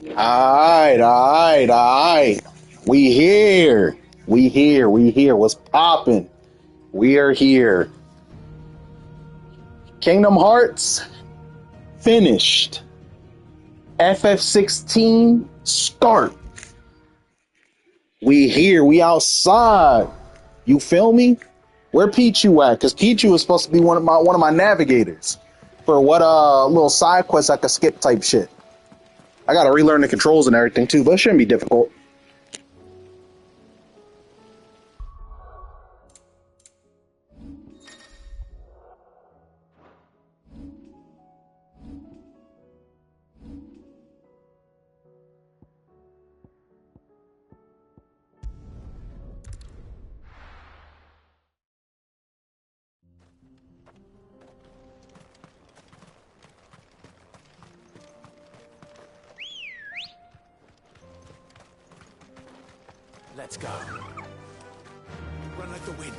Alright, alright, alright. We here. We here. We here. What's popping? We are here. Kingdom Hearts finished. FF16 start. We here. We outside. You feel me? Where Pichu at? Because Pichu is supposed to be one of my navigators for what little side quests I could skip type shit. I gotta relearn the controls and everything too, but it shouldn't be difficult. Let's go. Run like the wind.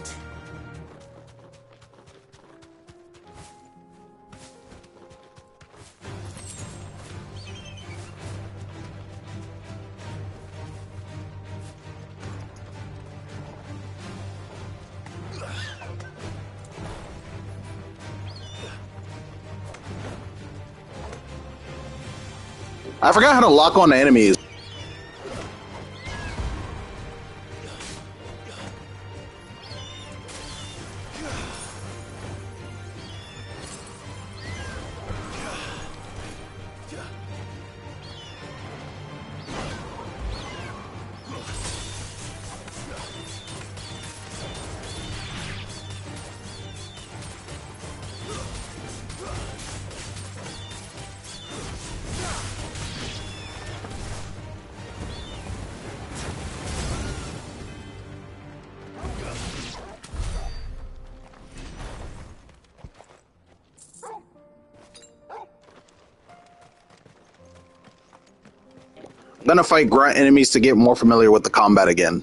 I forgot how to lock on the enemies. I'm gonna fight grunt enemies to get more familiar with the combat again.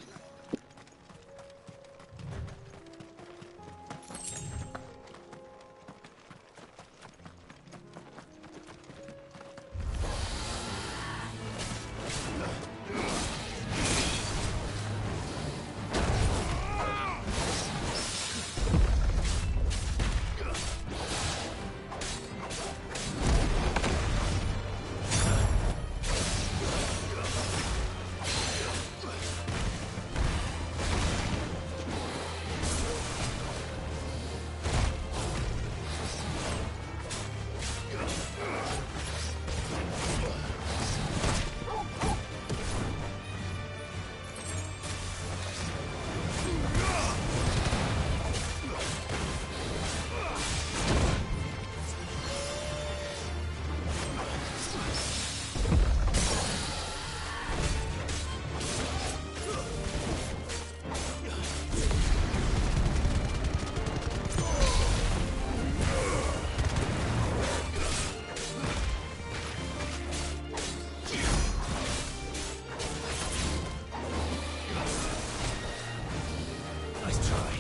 Nice try.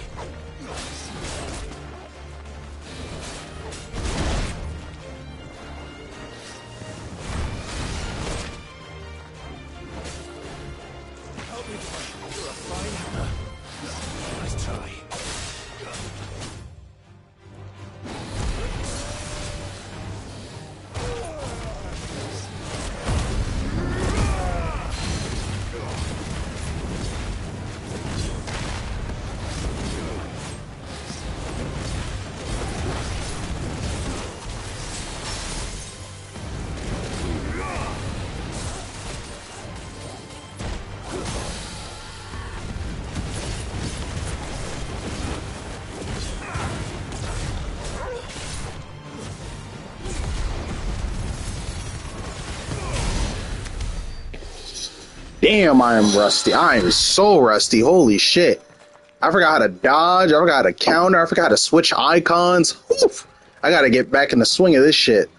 Help me. You're a fine hammer. Nice try. Damn, I am rusty. I am so rusty. Holy shit. I forgot how to dodge. I forgot how to counter. I forgot how to switch icons. Oof. I gotta get back in the swing of this shit.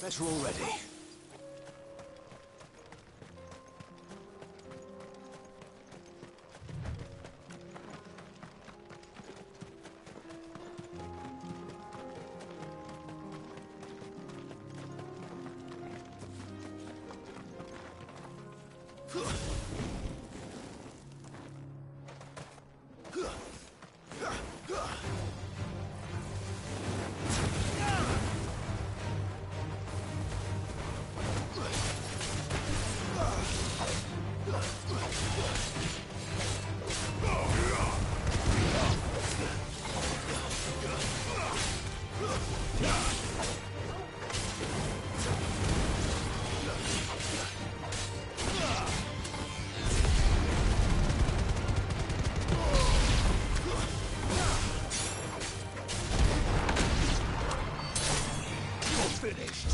Better already. Finished.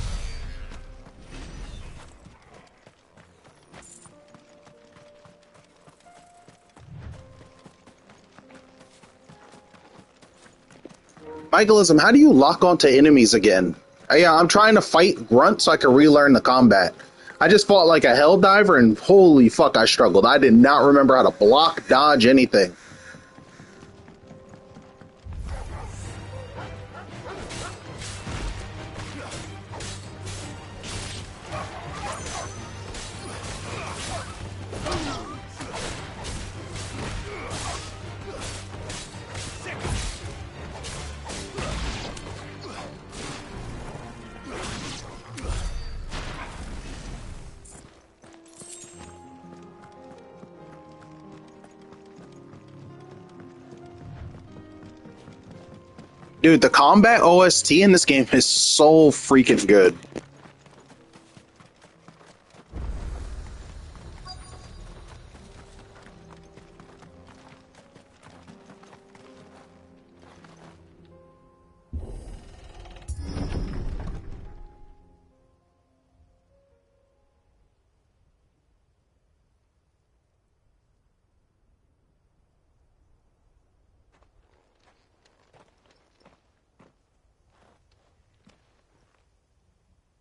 Michaelism, how do you lock onto enemies again? Yeah, I'm trying to fight Grunt so I can relearn the combat. I just fought like a Helldiver and holy fuck, I struggled. I did not remember how to block, dodge, anything. Dude, the combat OST in this game is so freaking good.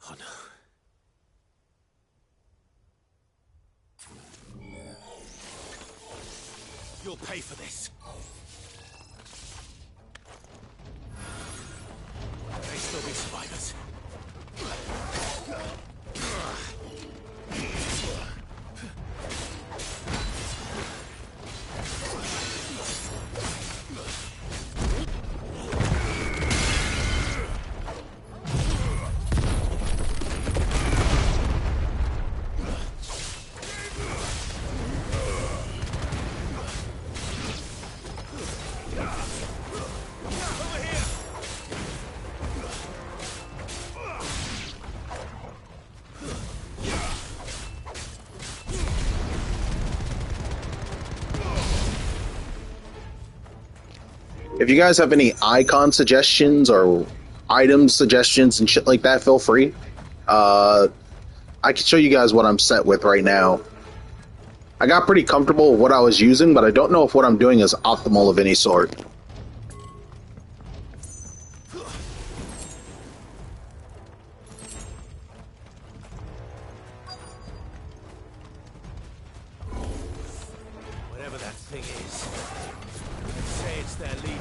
Oh no. You'll pay for this. May still be survivors. If you guys have any icon suggestions or item suggestions and shit like that, feel free. I can show you guys what I'm set with right now. I got pretty comfortable with what I was using, but I don't know if what I'm doing is optimal of any sort. Whatever that thing is, let's say it's their leader.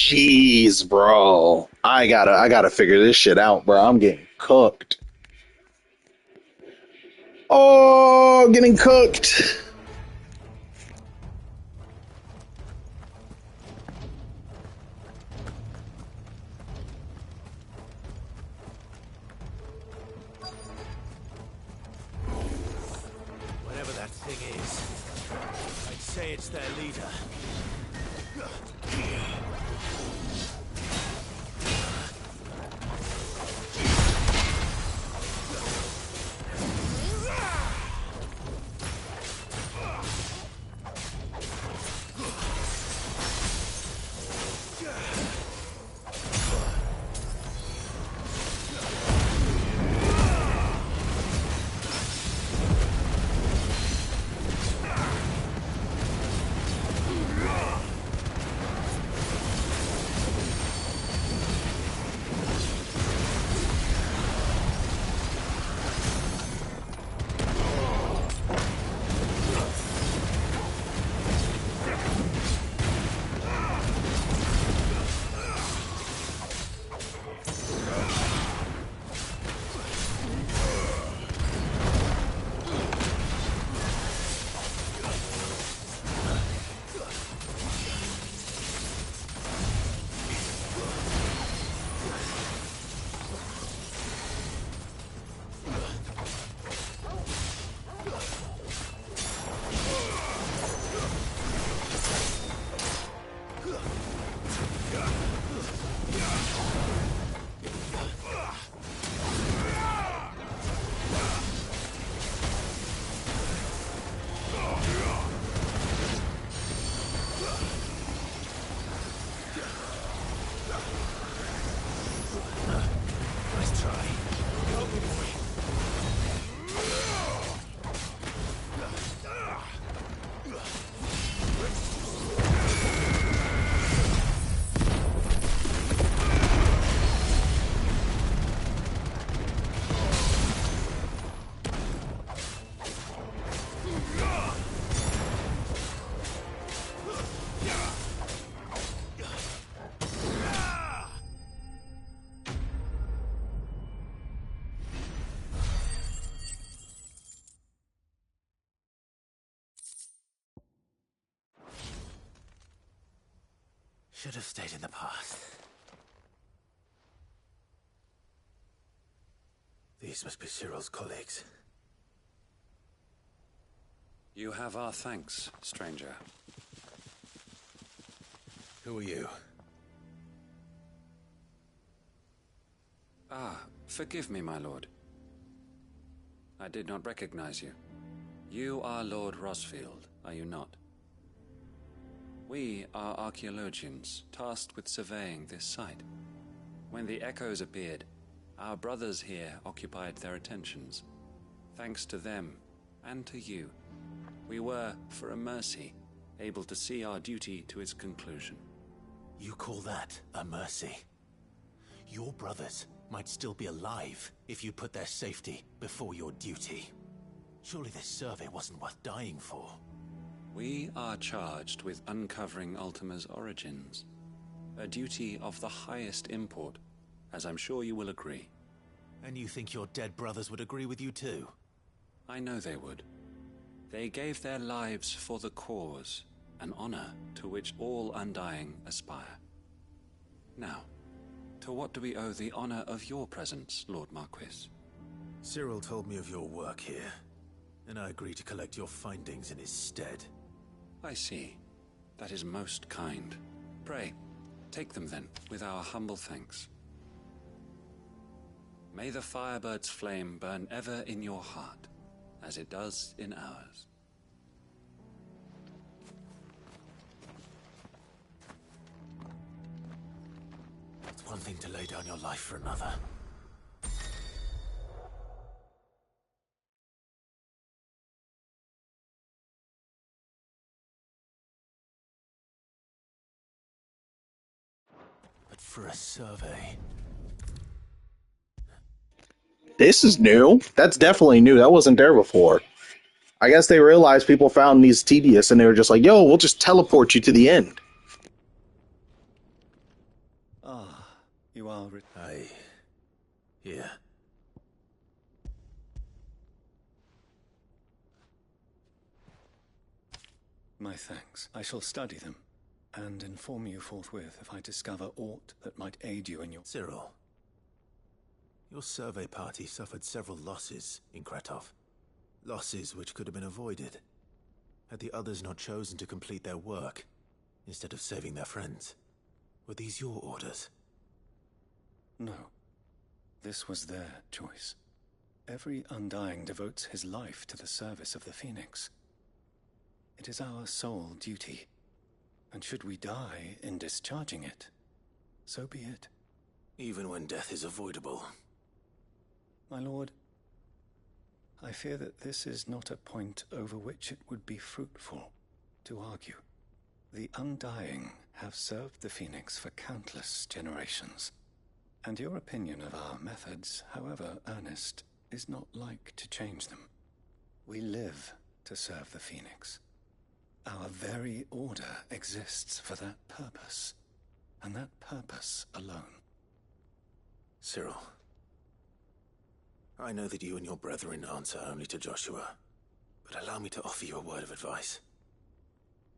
Jeez, bro. I gotta figure this shit out, bro. I'm getting cooked. Oh, getting cooked. Whatever that thing is, I'd say it's their leader. Nice try. Help me, boy. Should have stayed in the past. These must be Cyril's colleagues. You have our thanks, stranger. Who are you? Ah, forgive me, my lord. I did not recognize you. You are Lord Rosfield, are you not? We are archaeologians, tasked with surveying this site. When the echoes appeared, our brothers here occupied their attentions. Thanks to them, and to you, we were, for a mercy, able to see our duty to its conclusion. You call that a mercy? Your brothers might still be alive if you put their safety before your duty. Surely this survey wasn't worth dying for. We are charged with uncovering Ultima's origins, a duty of the highest import, as I'm sure you will agree. And you think your dead brothers would agree with you too? I know they would. They gave their lives for the cause, an honor to which all Undying aspire. Now, to what do we owe the honor of your presence, Lord Marquis? Cyril told me of your work here, and I agreed to collect your findings in his stead. I see. That is most kind. Pray, take them then, with our humble thanks. May the Firebird's flame burn ever in your heart, as it does in ours. It's one thing to lay down your life for another. But for a survey... This is new. That's definitely new. That wasn't there before. I guess they realized people found these tedious and they were just like, yo, we'll just teleport you to the end. Ah, you are... Here. My thanks. I shall study them, and inform you forthwith if I discover aught that might aid you in your... Cyril, your survey party suffered several losses in Kretov. Losses which could have been avoided, had the others not chosen to complete their work, instead of saving their friends. Were these your orders? No. This was their choice. Every Undying devotes his life to the service of the Phoenix. It is our sole duty, and should we die in discharging it, so be it. Even when death is avoidable. My lord, I fear that this is not a point over which it would be fruitful to argue. The Undying have served the Phoenix for countless generations, and your opinion of our methods, however earnest, is not like to change them. We live to serve the Phoenix. Our very order exists for that purpose, and that purpose alone. Cyril, I know that you and your brethren answer only to Joshua, but allow me to offer you a word of advice.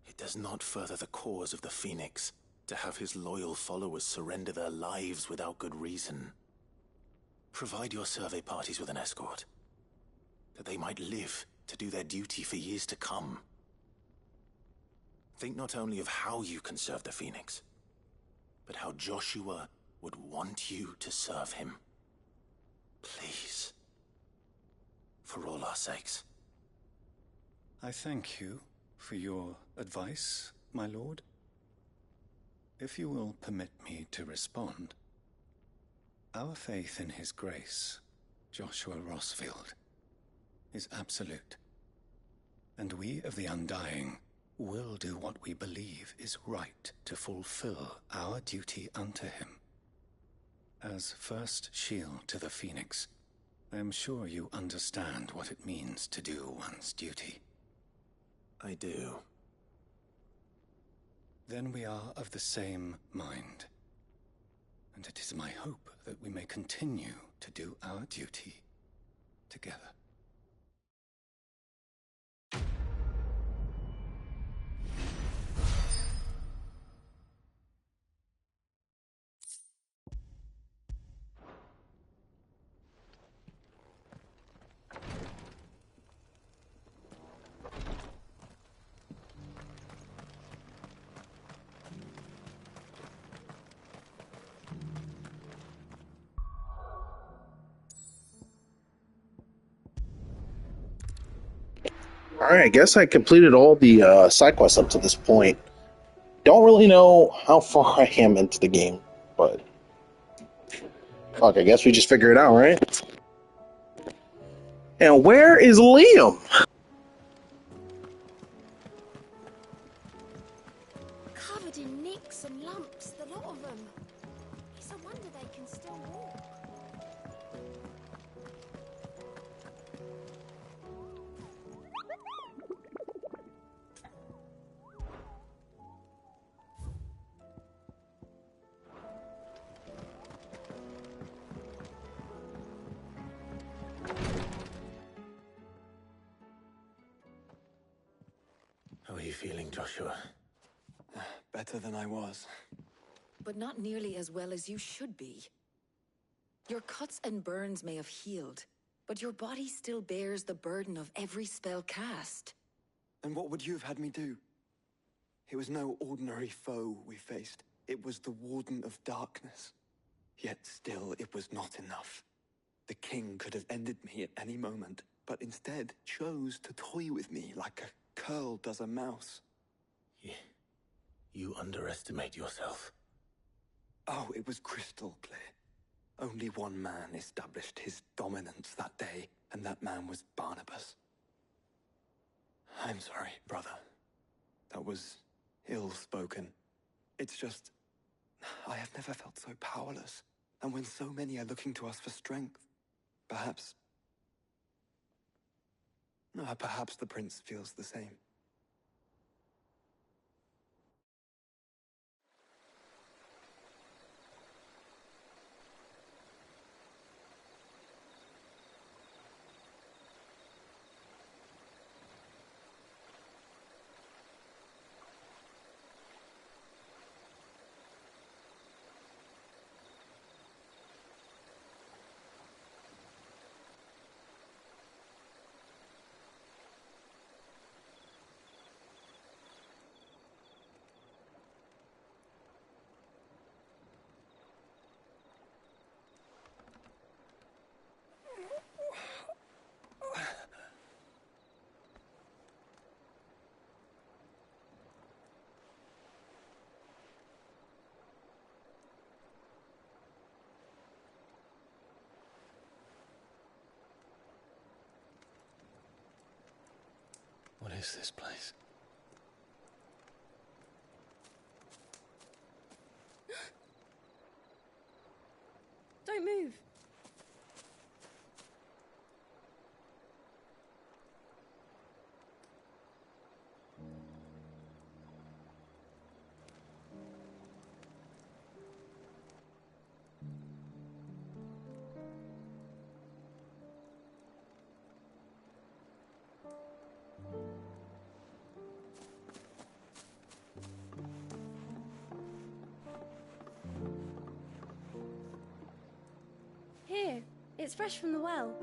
It does not further the cause of the Phoenix to have his loyal followers surrender their lives without good reason. Provide your survey parties with an escort, that they might live to do their duty for years to come. Think not only of how you can serve the Phoenix, but how Joshua would want you to serve him. Please. For all our sakes. I thank you for your advice, my lord. If you will permit me to respond, our faith in his grace, Joshua Rossfield, is absolute, and we of the Undying will do what we believe is right to fulfill our duty unto him. As first shield to the Phoenix, I am sure you understand what it means to do one's duty. I do. Then we are of the same mind, and it is my hope that we may continue to do our duty together. Alright, I guess I completed all the side quests up to this point. Don't really know how far I am into the game, but fuck, I guess we just figure it out, right? And where is Liam? Covered in nicks and lumps, the lot of them. It's a wonder they can still walk. How are you feeling, Joshua? Better than I was. But not nearly as well as you should be. Your cuts and burns may have healed, but your body still bears the burden of every spell cast. And what would you have had me do? It was no ordinary foe we faced. It was the Warden of Darkness. Yet still, it was not enough. The king could have ended me at any moment, but instead chose to toy with me like a curl does a mouse. You underestimate yourself. Oh, it was crystal clear. Only one man established his dominance that day, and that man was Barnabas. I'm sorry, brother. That was ill-spoken. It's just, I have never felt so powerless. And when so many are looking to us for strength, perhaps the prince feels the same. is this place? Don't move. Here, it's fresh from the well.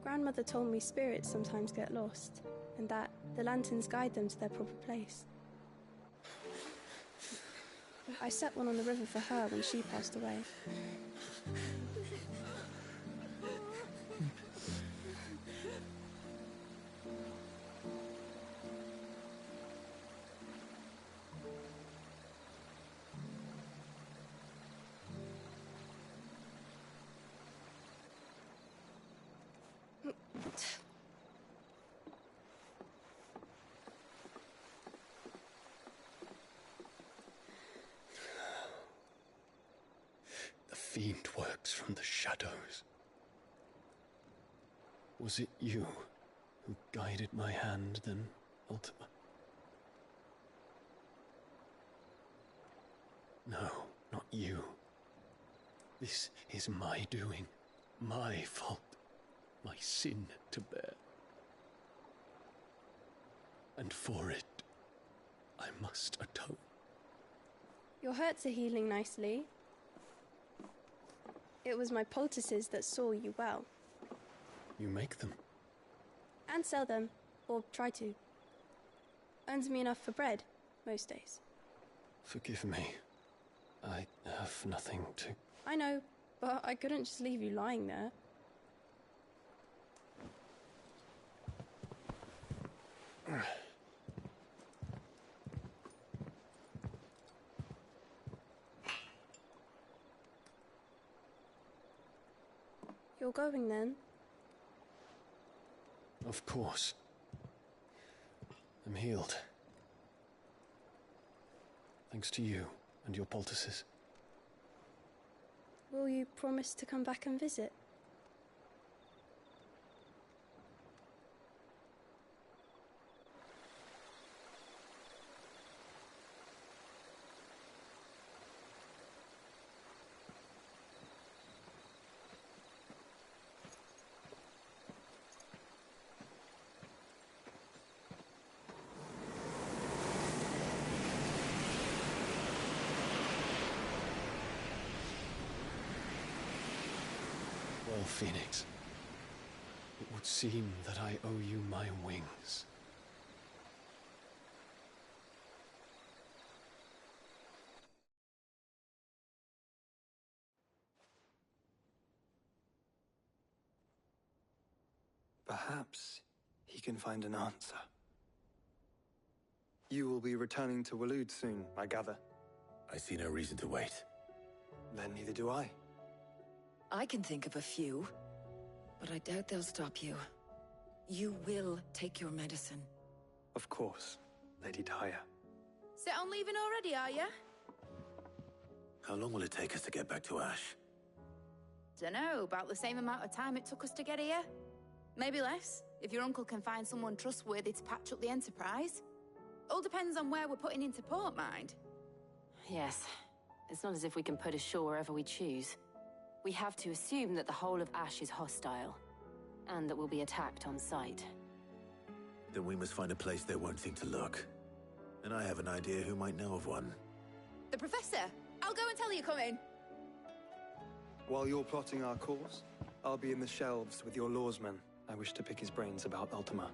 Grandmother told me spirits sometimes get lost, and that the lanterns guide them to their proper place. I set one on the river for her when she passed away. The fiend works from the shadows. Was it you who guided my hand, then, Ultima? No, not you. This is my doing, my fault, my sin to bear. And for it, I must atone. Your hurts are healing nicely. It was my poultices that saw you well. You make them? And sell them, or try to. Earns me enough for bread, most days. Forgive me. I have nothing to... I know, but I couldn't just leave you lying there. You're going then? Of course. I'm healed. Thanks to you and your poultices. Will you promise to come back and visit? Well, Phoenix, it would seem that I owe you my wings. Perhaps he can find an answer. You will be returning to Waloed soon, I gather. I see no reason to wait. Then neither do I. I can think of a few, but I doubt they'll stop you. You will take your medicine. Of course, Lady Daya. Set on leaving already, are you? How long will it take us to get back to Ash? Dunno, about the same amount of time it took us to get here. Maybe less, if your uncle can find someone trustworthy to patch up the Enterprise. All depends on where we're putting into port, mind. Yes. It's not as if we can put ashore wherever we choose. We have to assume that the whole of Ash is hostile, and that we'll be attacked on sight. Then we must find a place they won't think to look. And I have an idea who might know of one. The Professor! I'll go and tell you come in. While you're plotting our course, I'll be in the shelves with your lawsmen I wish to pick his brains about Ultima.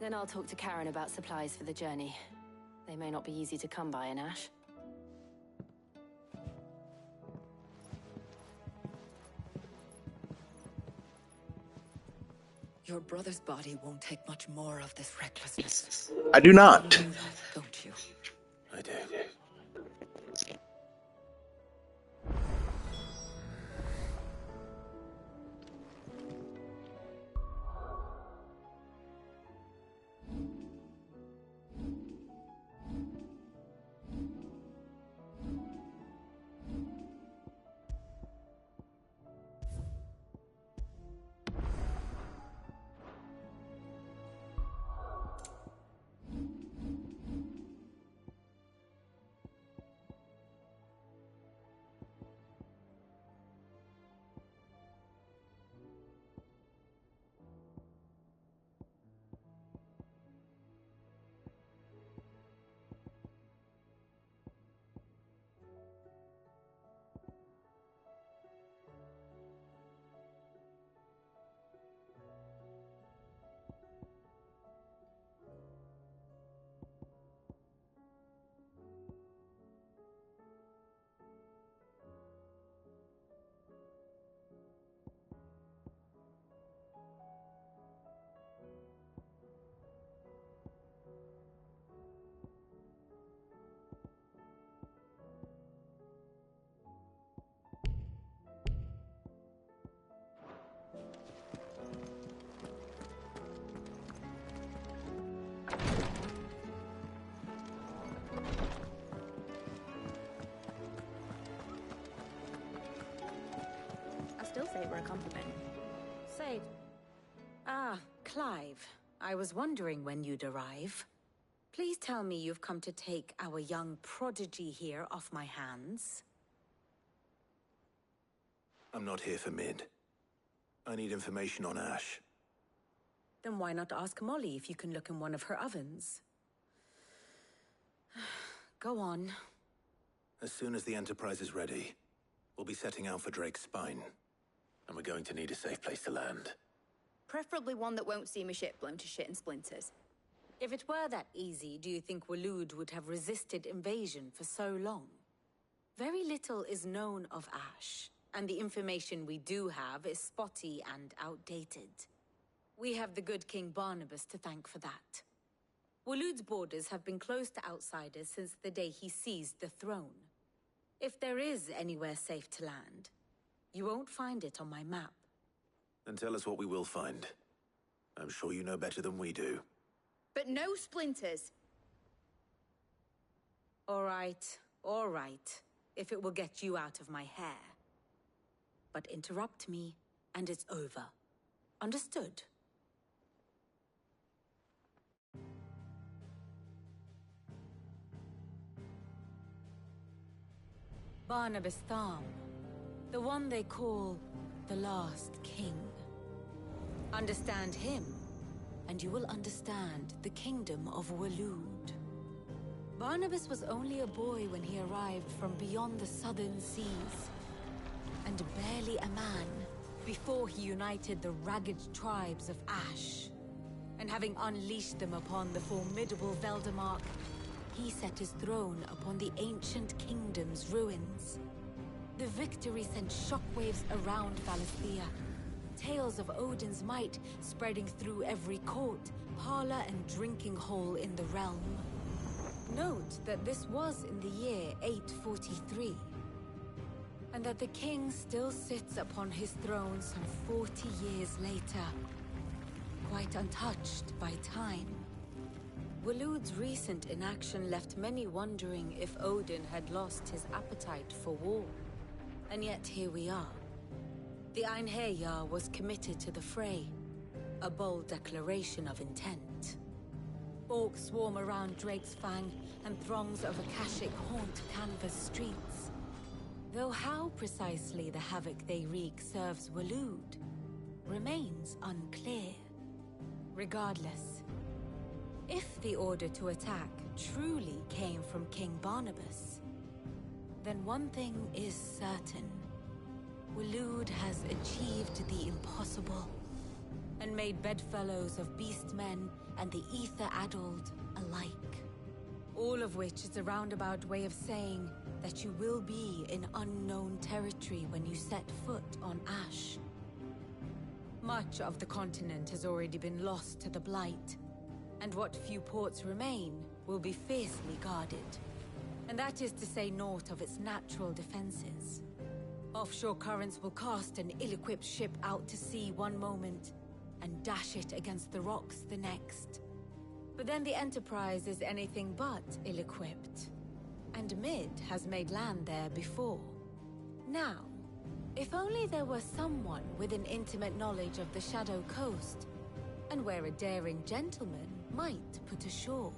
Then I'll talk to Karen about supplies for the journey. They may not be easy to come by in Ash. Your brother's body won't take much more of this recklessness. I do not. You know that, don't you? I do. Still say we're a compliment. Say, Clive, I was wondering when you'd arrive. Please tell me you've come to take our young prodigy here off my hands. I'm not here for Mid. I need information on Ash. Then why not ask Molly if you can look in one of her ovens? Go on. As soon as the Enterprise is ready, we'll be setting out for Drake's Spine. And we're going to need a safe place to land. Preferably one that won't see my ship blown to shit and splinters. If it were that easy, do you think Waloed would have resisted invasion for so long? Very little is known of Ash, and the information we do have is spotty and outdated. We have the good King Barnabas to thank for that. Waloed's borders have been closed to outsiders since the day he seized the throne. If there is anywhere safe to land, you won't find it on my map. Then tell us what we will find. I'm sure you know better than we do. But no splinters! All right. If it will get you out of my hair. But interrupt me, and it's over. Understood? Barnabas Tham. The one they call the Last King. Understand him, and you will understand the kingdom of Waloed. Barnabas was only a boy when he arrived from beyond the southern seas, and barely a man before he united the ragged tribes of Ash. And having unleashed them upon the formidable Veldamark, he set his throne upon the ancient kingdom's ruins. The victory sent shockwaves around Valisthea. Tales of Odin's might spreading through every court, parlor, and drinking hole in the realm. Note that this was in the year 843, and that the king still sits upon his throne some 40 years later, quite untouched by time. Waloed's recent inaction left many wondering if Odin had lost his appetite for war. And yet here we are. The Einherjar was committed to the fray, a bold declaration of intent. Orcs swarm around Drake's Fang, and throngs of Akashic haunt Canvas streets. Though how precisely the havoc they wreak serves Waloed remains unclear. Regardless, if the order to attack truly came from King Barnabas, then one thing is certain. Waloed has achieved the impossible. and made bedfellows of beast men and the ether-addled alike. All of which is a roundabout way of saying that you will be in unknown territory when you set foot on Ash. Much of the continent has already been lost to the Blight, and what few ports remain will be fiercely guarded. And that is to say naught of its natural defenses. Offshore currents will cast an ill-equipped ship out to sea one moment, and dash it against the rocks the next. But then the Enterprise is anything but ill-equipped. And Mid has made land there before. Now, if only there were someone with an intimate knowledge of the Shadow Coast, and where a daring gentleman might put ashore.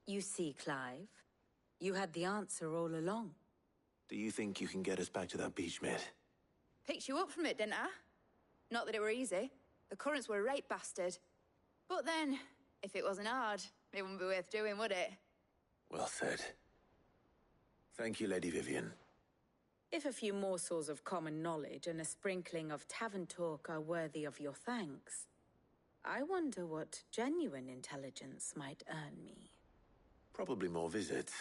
You see, Clive, you had the answer all along. Do you think you can get us back to that beach, Mid? Picked you up from it, didn't I? Not that it were easy. The currents were a right bastard. But then, if it wasn't hard, it wouldn't be worth doing, would it? Well said. Thank you, Lady Vivian. If a few morsels of common knowledge and a sprinkling of tavern talk are worthy of your thanks, I wonder what genuine intelligence might earn me. Probably more visits.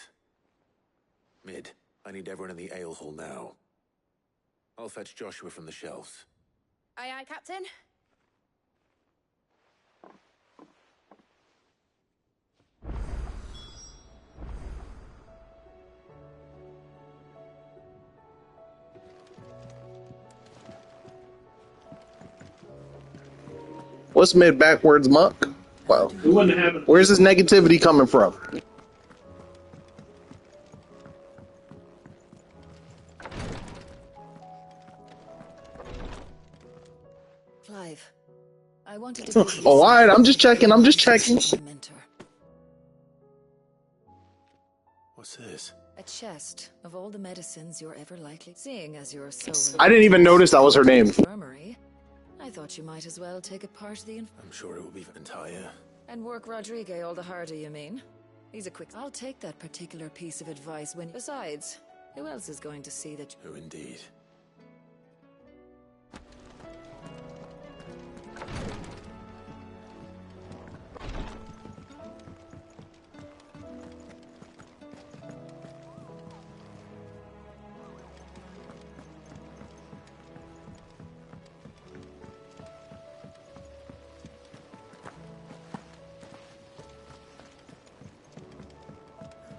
Mid, I need everyone in the ale hall now. I'll fetch Joshua from the shelves. Aye, aye, Captain. What's Mid backwards, Monk? Well, where's this negativity coming from? Clive, I wanted to give you Oh, alright, I'm just checking. mentor. What's this? A chest of all the medicines you're ever likely seeing as you're so I didn't even notice that was her name. Armory. I thought you might as well take a part of the I'm sure it will be entire. and work Rodrigue all the harder, you mean? He's a quick... I'll take that particular piece of advice when... Besides, who else is going to see that... Who indeed?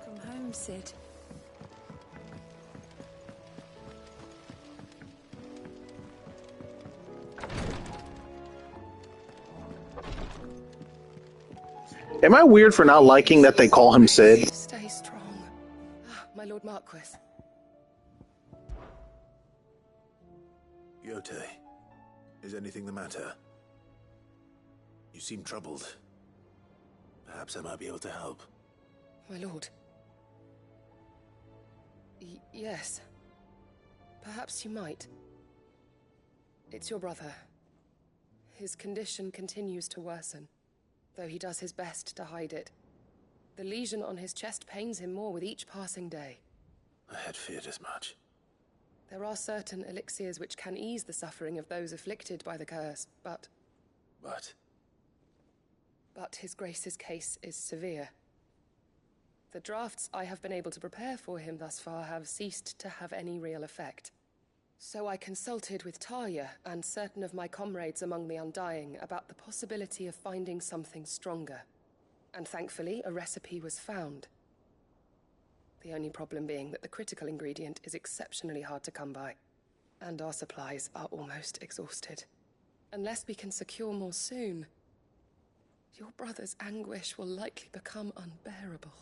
Come home, Sid. Am I weird for not liking that they call him Sid? Stay strong. My Lord Marquis. Yote, is anything the matter? You seem troubled. Perhaps I might be able to help. My lord. Yes. Perhaps you might. It's your brother. His condition continues to worsen, though he does his best to hide it. The lesion on his chest pains him more with each passing day. I had feared as much. There are certain elixirs which can ease the suffering of those afflicted by the curse, but his grace's case is severe. The drafts I have been able to prepare for him thus far have ceased to have any real effect. So I consulted with Talia and certain of my comrades among the Undying about the possibility of finding something stronger. And thankfully, a recipe was found. The only problem being that the critical ingredient is exceptionally hard to come by, and our supplies are almost exhausted. Unless we can secure more soon, your brother's anguish will likely become unbearable.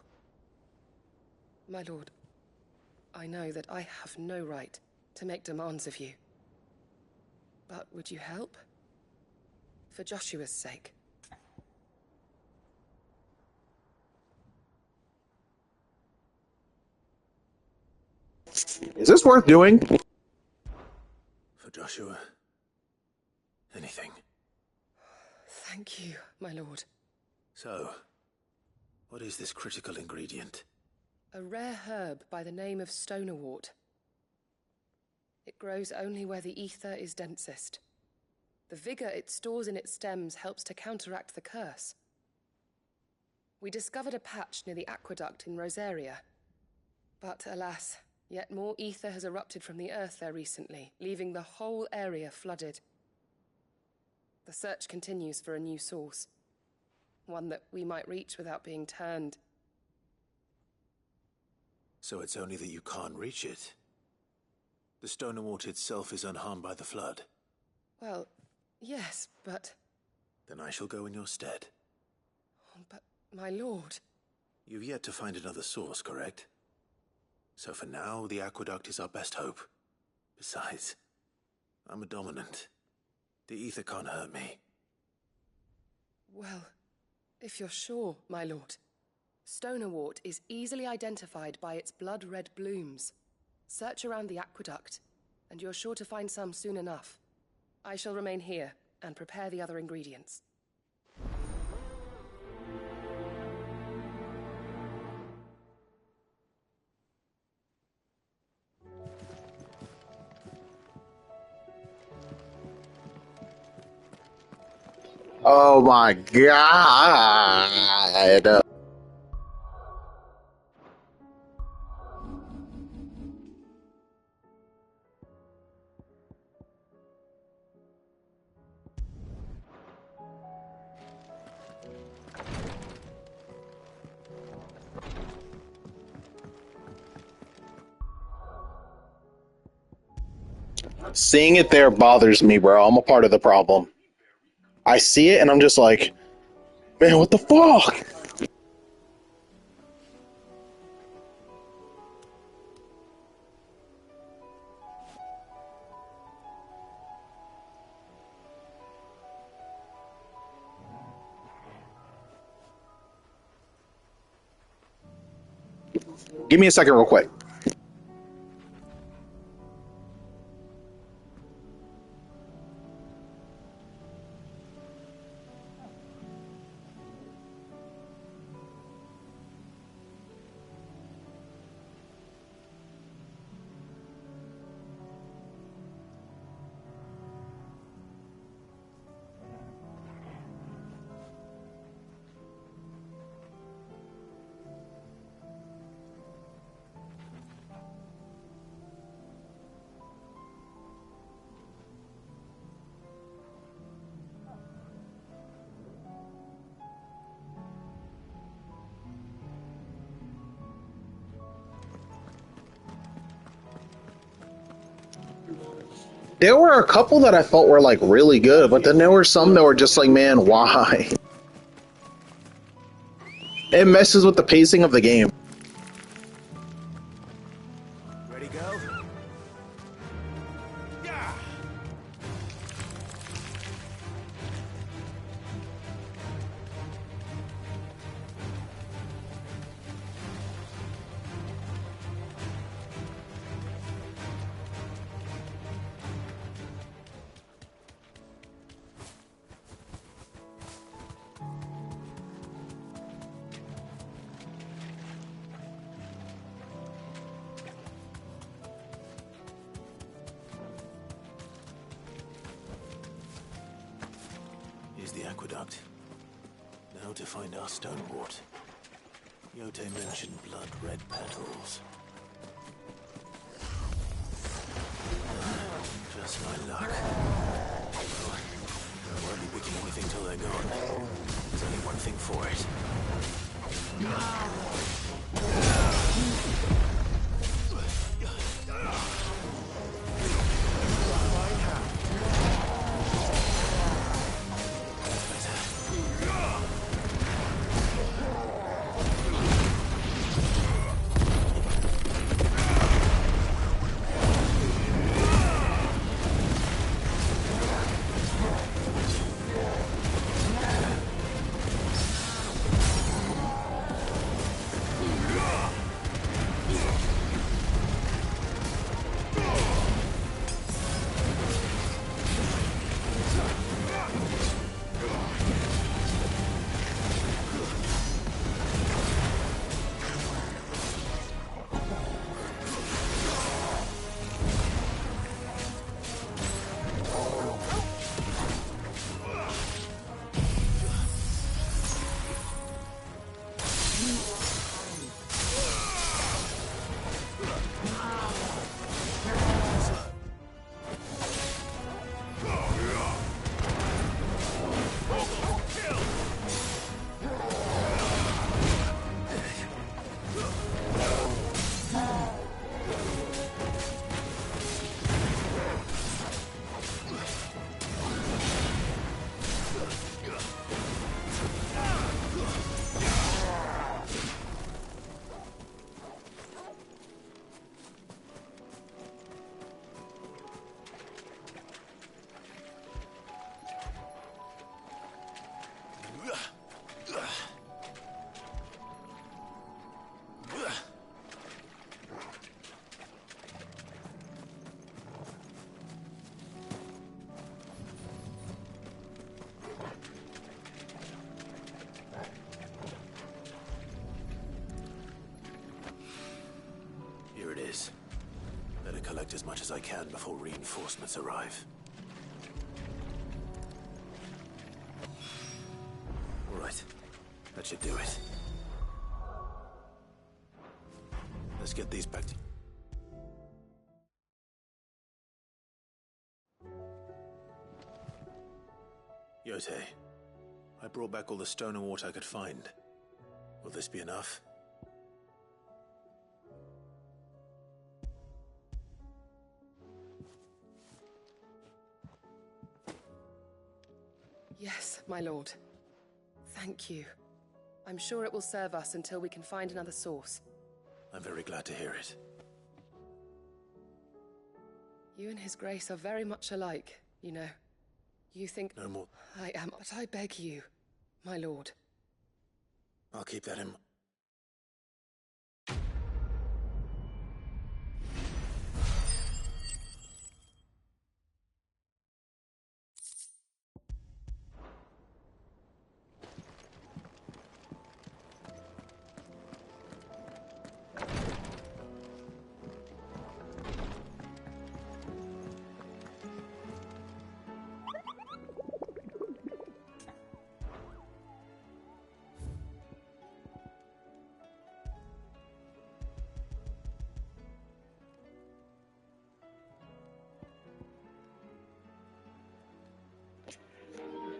My lord, I know that I have no right to make demands of you. But would you help? For Joshua's sake. Is this worth doing? For Joshua, anything. Thank you, my lord. So, what is this critical ingredient? A rare herb by the name of stonerwort. It grows only where the ether is densest. The vigor it stores in its stems helps to counteract the curse. We discovered a patch near the aqueduct in Rosaria. But alas, yet more ether has erupted from the earth there recently, leaving the whole area flooded. The search continues for a new source. One that we might reach without being turned. So it's only that you can't reach it. The Stonerwort itself is unharmed by the flood. Well, yes, but... Then I shall go in your stead. But, my lord... You've yet to find another source, correct? So for now, the aqueduct is our best hope. Besides, I'm a dominant. The ether can't hurt me. Well, if you're sure, my lord. Stonerwort is easily identified by its blood-red blooms. Search around the aqueduct, and you're sure to find some soon enough. I shall remain here and prepare the other ingredients. Oh my god! Seeing it there bothers me, bro. I'm a part of the problem. I see it and I'm just like, man, what the fuck? Give me a second real quick. There were a couple that I felt were like really good, but then there were some that were just like, man, why? It messes with the pacing of the game. Ready, go? Yeah! Here's the aqueduct. Now to find our Stonewort. Yote mentioned blood-red petals. Just my luck. Well, I won't be picking anything till they're gone. There's only one thing for it. collect as much as I can before reinforcements arrive. All right, that should do it. Let's get these back to... Yotei, I brought back all the stone and water I could find. Will this be enough? Yes, my lord. Thank you. I'm sure it will serve us until we can find another source. I'm very glad to hear it. You and His Grace are very much alike, you know. You think... No more. I am, but I beg you, my lord. I'll keep that in mind.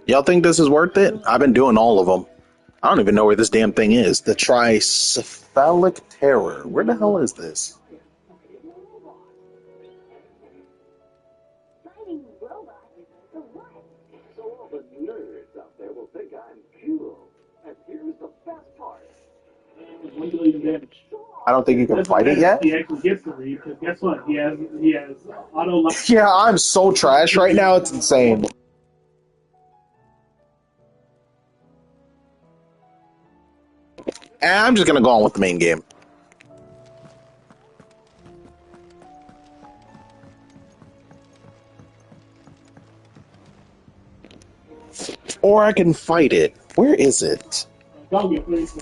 Y'all think this is worth it? I've been doing all of them. I don't even know where this damn thing is. The Tricephalic Terror. Where the hell is this? I don't think you can fight it yet. He actually gets to read, because guess what? He has auto. Yeah, I'm so trash right now. It's insane. I'm just gonna go on with the main game. Or I can fight it. Where is it? Don't get please.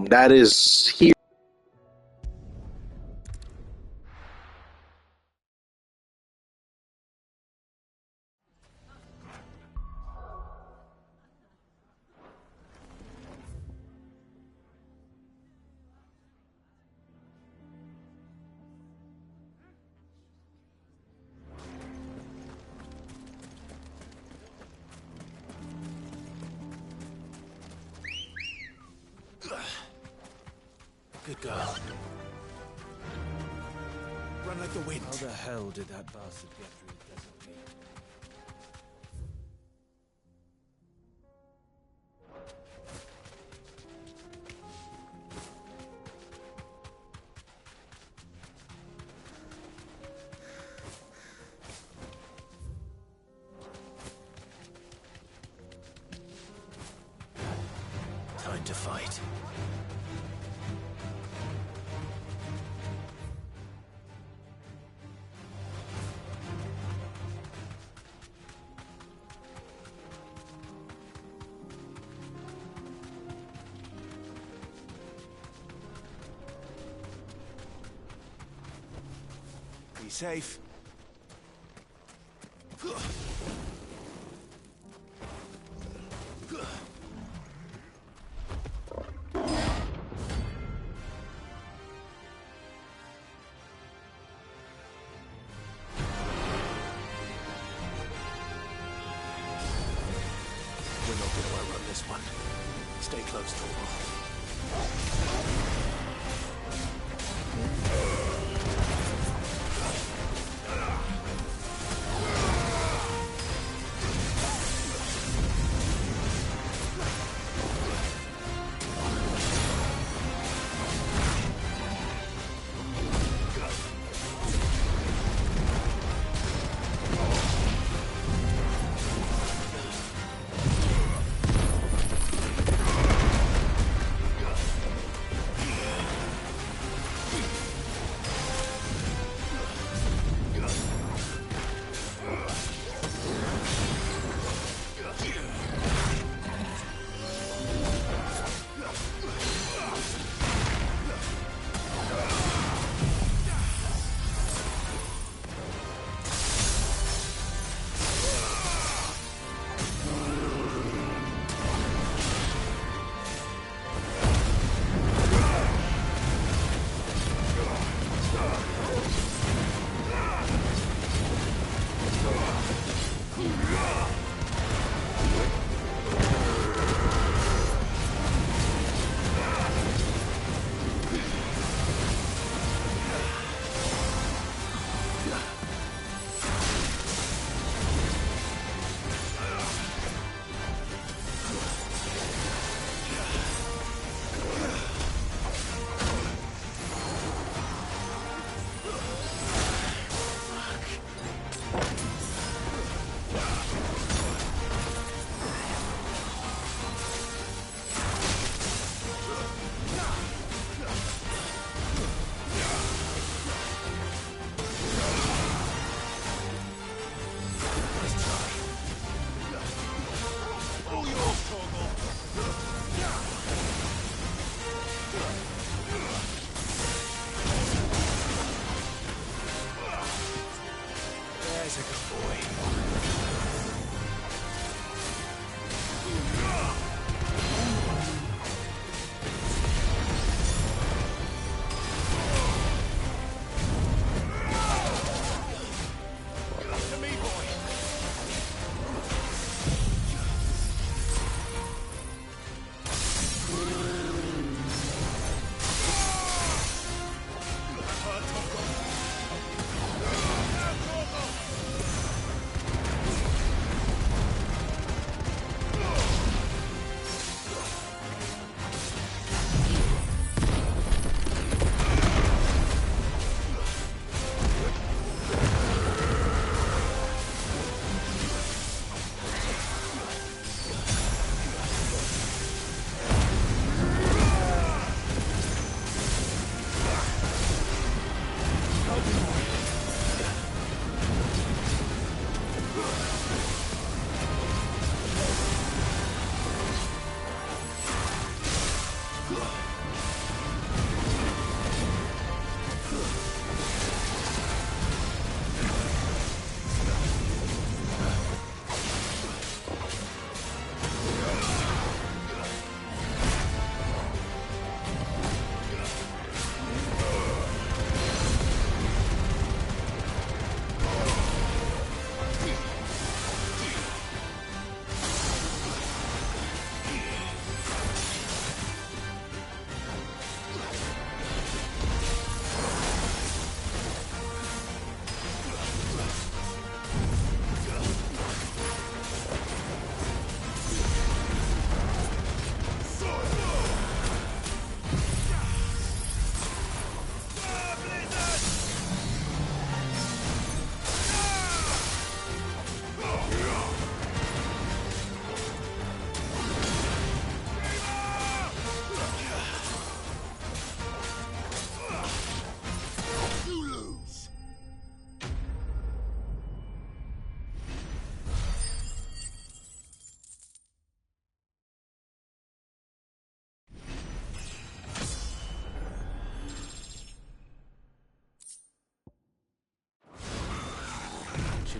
That is here. Good girl. Run like the wind. How the hell did that bastard get through the desert? Time to fight. Be safe. We're not going to outrun this one. Stay close, Torvald.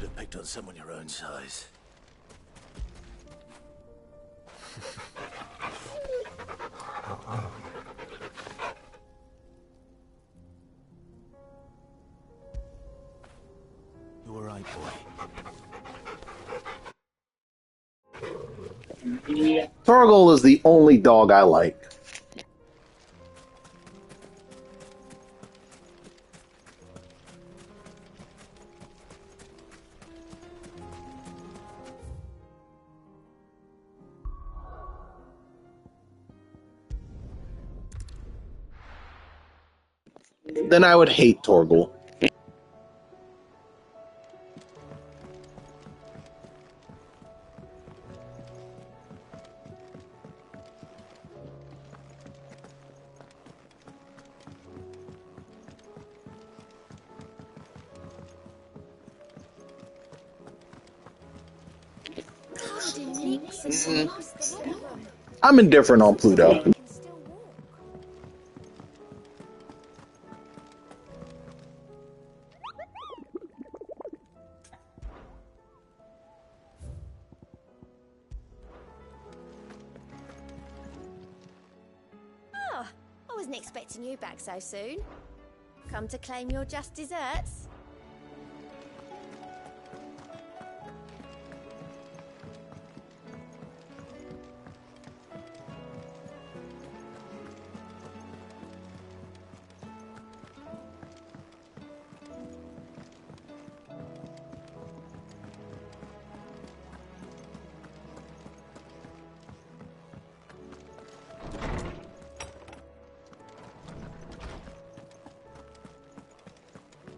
should have picked on someone your own size. You were right, boy. Torgal is the only dog I like. Then I would hate Torgal. I'm indifferent on Pluto. Oh, I wasn't expecting you back so soon. Come to claim your just desserts?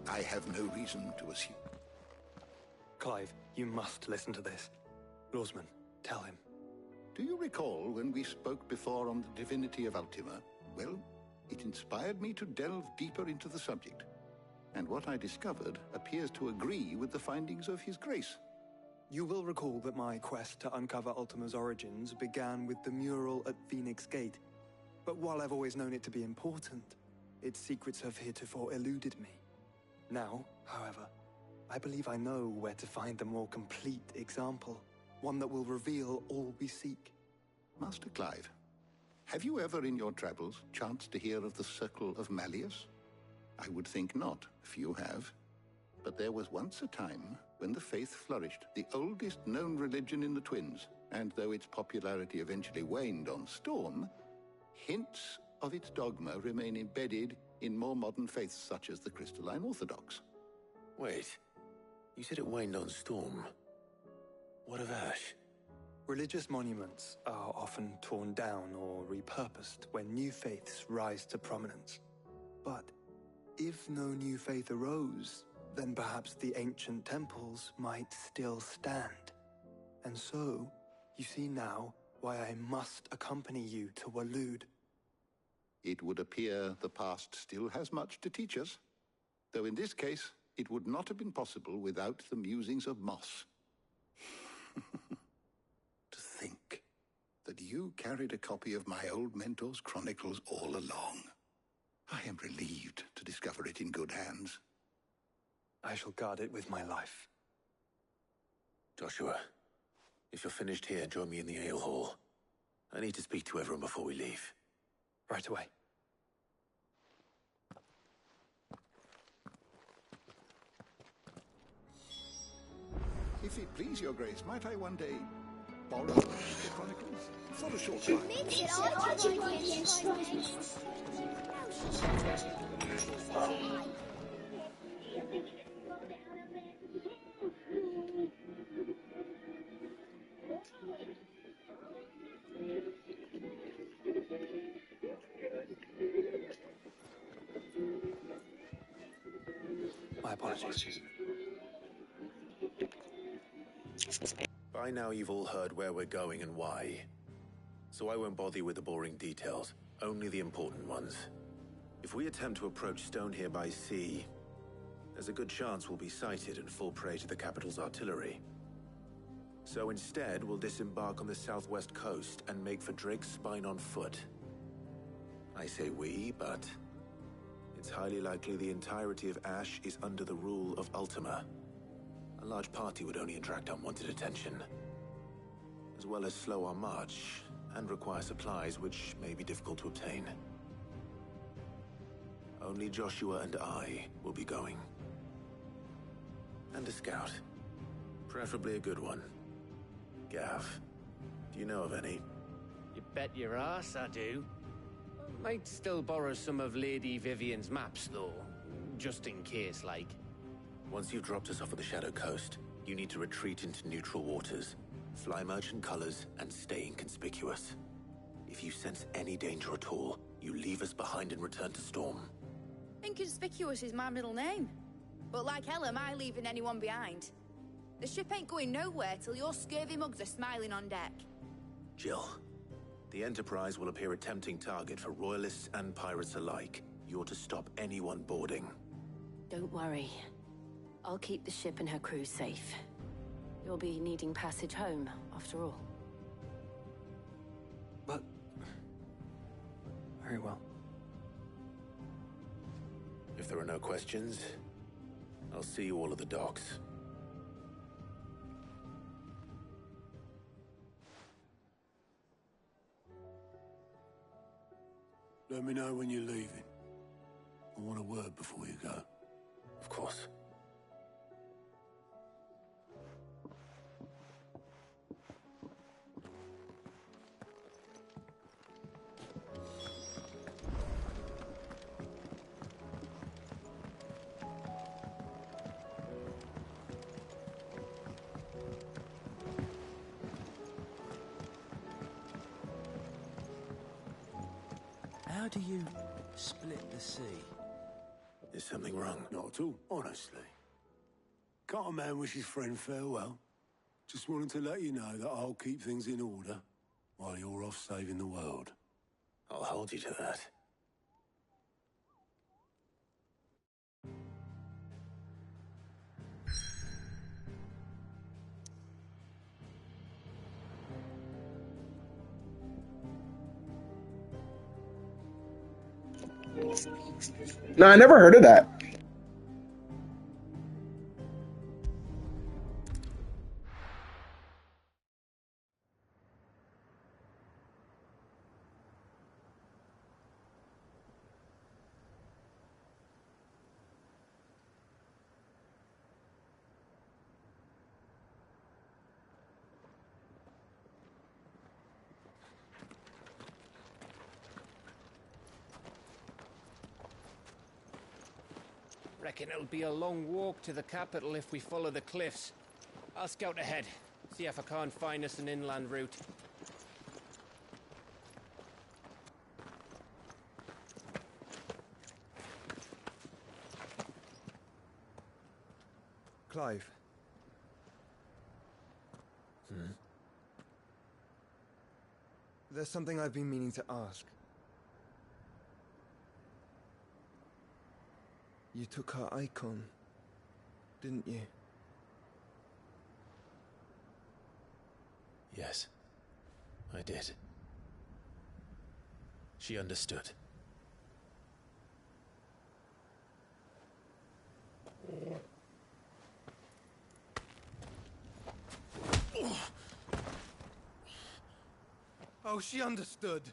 I have no reason to assume. Clive, you must listen to this. Lawsman, tell him. Do you recall when we spoke before on the divinity of Ultima? Well, it inspired me to delve deeper into the subject. And what I discovered appears to agree with the findings of His Grace. You will recall that my quest to uncover Ultima's origins began with the mural at Phoenix Gate. But while I've always known it to be important, its secrets have heretofore eluded me. Now, however, I believe I know where to find the more complete example, one that will reveal all we seek. Master Clive, have you ever in your travels chanced to hear of the Circle of Malleus? I would think not, if you have. But there was once a time when the faith flourished, the oldest known religion in the Twins, and though its popularity eventually waned on Storm, hints of its dogma remain embedded in more modern faiths such as the Crystalline Orthodox. Wait, you said it waned on Storm. What of Ash? Religious monuments are often torn down or repurposed when new faiths rise to prominence. But if no new faith arose, then perhaps the ancient temples might still stand. And so, you see now why I must accompany you to Waloed. It would appear the past still has much to teach us, though in this case, it would not have been possible without the musings of Moss. To think that you carried a copy of my old mentor's chronicles all along. I am relieved to discover it in good hands. I shall guard it with my life. Joshua, if you're finished here, join me in the ale hall. I need to speak to everyone before we leave. Right away. If it please your grace, might I one day borrow the chronicles for a short time? My apologies. By now you've all heard where we're going and why. So I won't bother you with the boring details, only the important ones. If we attempt to approach Stonehere by sea, there's a good chance we'll be sighted and fall prey to the capital's artillery. So instead, we'll disembark on the southwest coast and make for Drake's Spine on foot. I say we, but it's highly likely the entirety of Ash is under the rule of Ultima. A large party would only attract unwanted attention, as well as slow our march and require supplies which may be difficult to obtain. Only Joshua and I will be going. And a scout. Preferably a good one. Gav, do you know of any? You bet your ass I do. Might still borrow some of Lady Vivian's maps, though. Just in case, like. Once you've dropped us off at the Shadow Coast, you need to retreat into neutral waters, fly merchant colors, and stay inconspicuous. If you sense any danger at all, you leave us behind and return to Storm. Inconspicuous is my middle name. But like hell am I leaving anyone behind. The ship ain't going nowhere till your scurvy mugs are smiling on deck. Jill, the Enterprise will appear a tempting target for royalists and pirates alike. You're to stop anyone boarding. Don't worry. I'll keep the ship and her crew safe. You'll be needing passage home, after all. But... very well. If there are no questions, I'll see you all at the docks. Let me know when you're leaving. I want a word before you go. Of course. How do you split the sea? Is something wrong? Not at all, honestly. Can't a man wish his friend farewell? Just wanted to let you know that I'll keep things in order while you're off saving the world. I'll hold you to that. No, I never heard of that. Reckon it'll be a long walk to the capital if we follow the cliffs. I'll scout ahead, see if I can't find us an inland route. Clive. There's something I've been meaning to ask. You took her icon, didn't you? Yes, I did. She understood. Oh, she understood.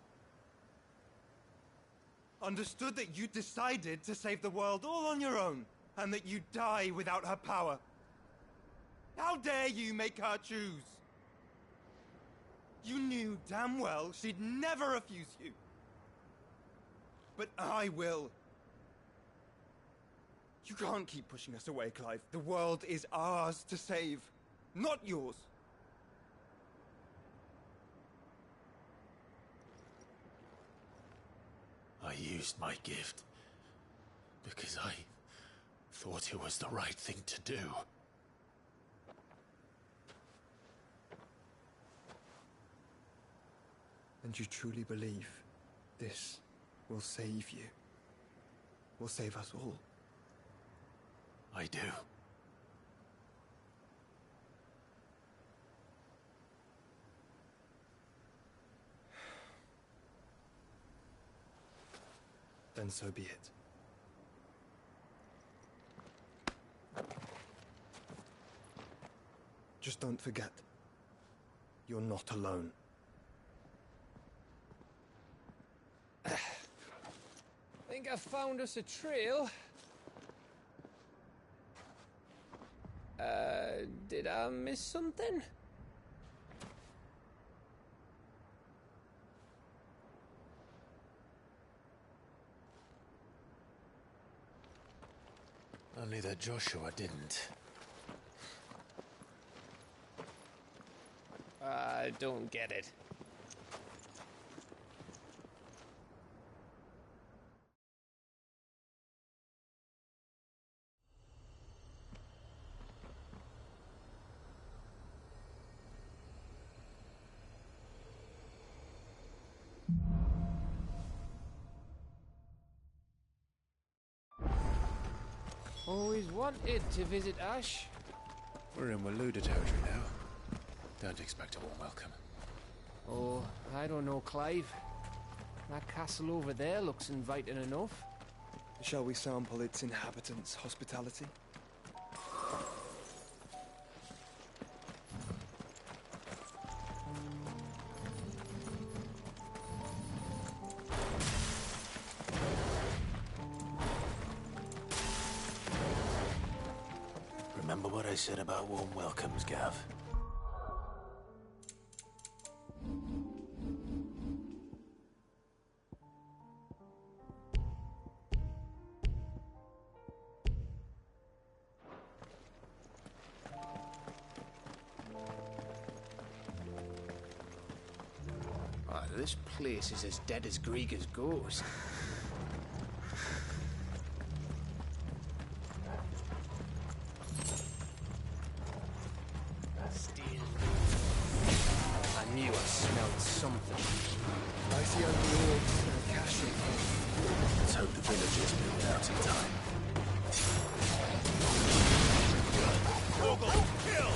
Understood that you decided to save the world all on your own, and that you'd die without her power. How dare you make her choose? You knew damn well she'd never refuse you. But I will. You can't keep pushing us away, Clive. The world is ours to save, not yours. I used my gift because I thought it was the right thing to do. And you truly believe this will save you? Will save us all? I do. Then so be it. don't forget, you're not alone. Think I found us a trail. Did I miss something? Only that Joshua didn't. I don't get it. Always wanted to visit Ash. We're in Waloda territory now. Don't expect a warm welcome. Oh, I don't know, Clive. That castle over there looks inviting enough. Shall we sample its inhabitants' hospitality? Remember what I said about warm welcomes, Gav? Oh, this place is as dead as Greagor's ghost. I knew I smelled something. I see only orcs and caching. Let's hope the villagers move it out in time. Google, kill!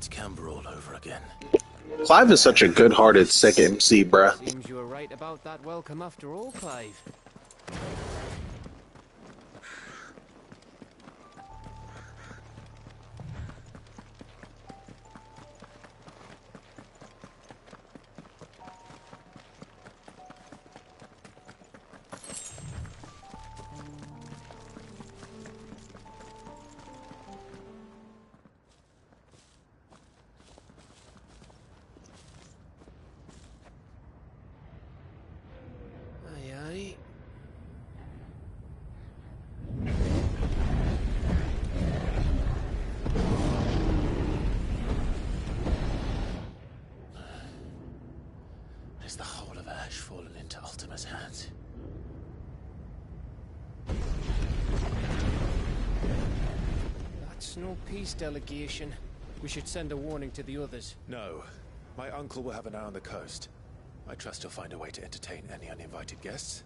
Camber all over again. Clive is such a good-hearted sick MC, bruh. Seems you were right about that welcome after all, Clive. Scroll of Ash fallen into Ultima's hands. That's no peace delegation. We should send a warning to the others. No. My uncle will have an eye on the coast. I trust he'll find a way to entertain any uninvited guests.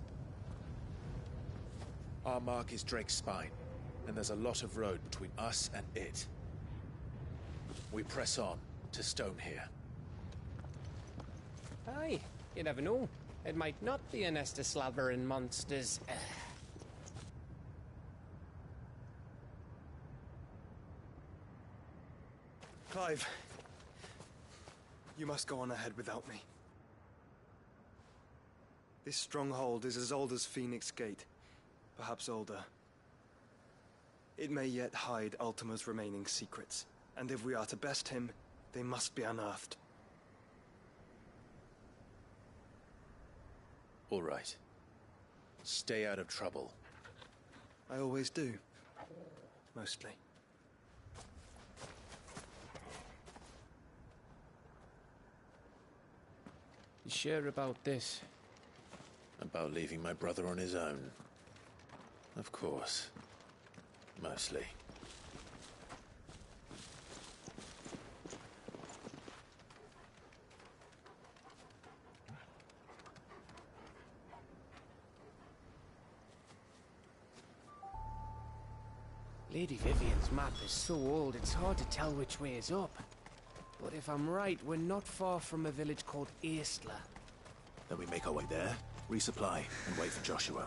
Our mark is Drake's Spine, and there's a lot of road between us and it. We press on to Stonehere. Aye, you never know. It might not be a nest of slavering monsters. Clive, you must go on ahead without me. This stronghold is as old as Phoenix Gate, perhaps older. It may yet hide Ultima's remaining secrets, and if we are to best him, they must be unearthed. All right. Stay out of trouble. I always do. Mostly. You sure about this? About leaving my brother on his own? Of course. Mostly. Lady Vivian's map is so old it's hard to tell which way is up. But if I'm right, we're not far from a village called Aistla. Then we make our way there, resupply, and wait for Joshua.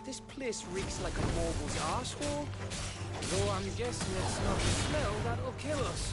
This place reeks like a morble's arsehole. Though I'm guessing it's not the smell that'll kill us.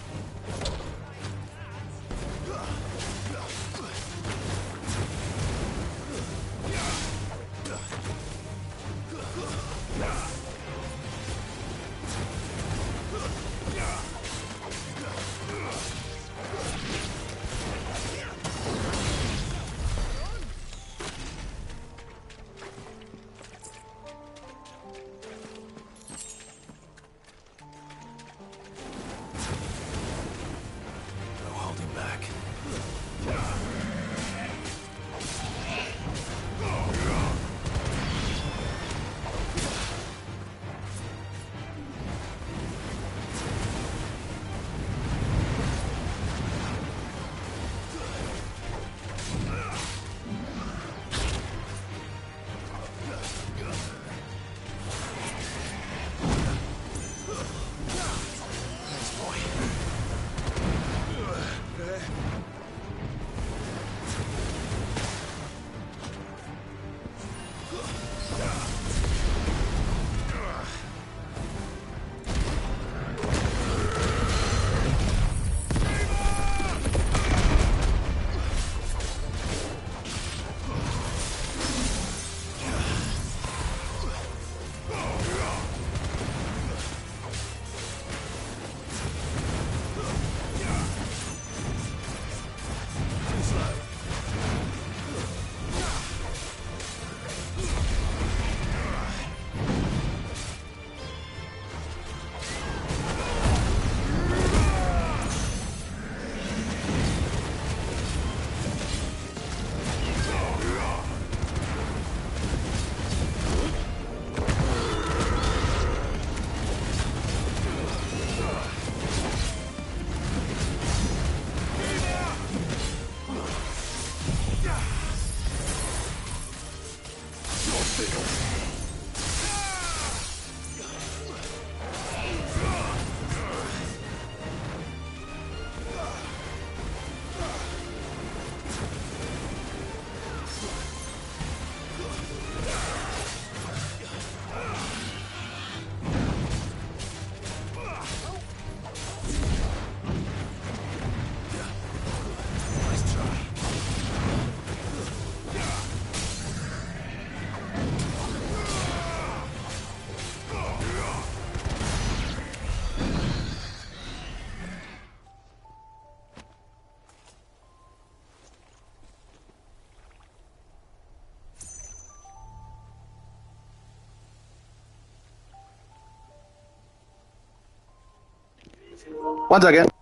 One second.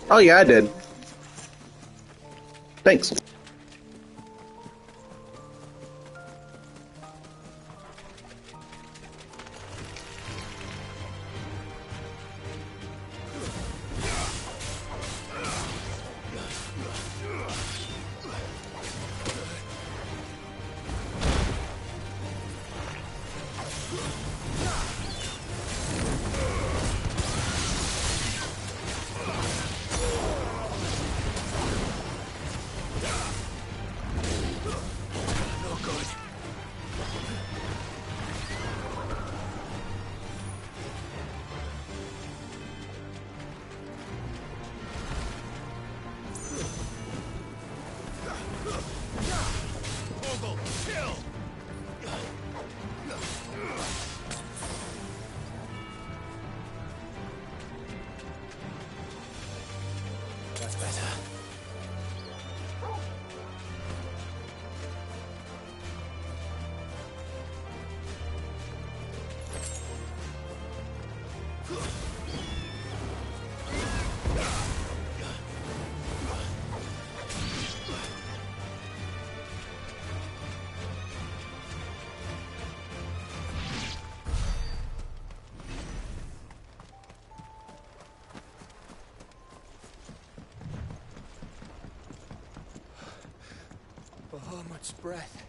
Oh yeah, I did. Thanks. That's better. Oh, much breath.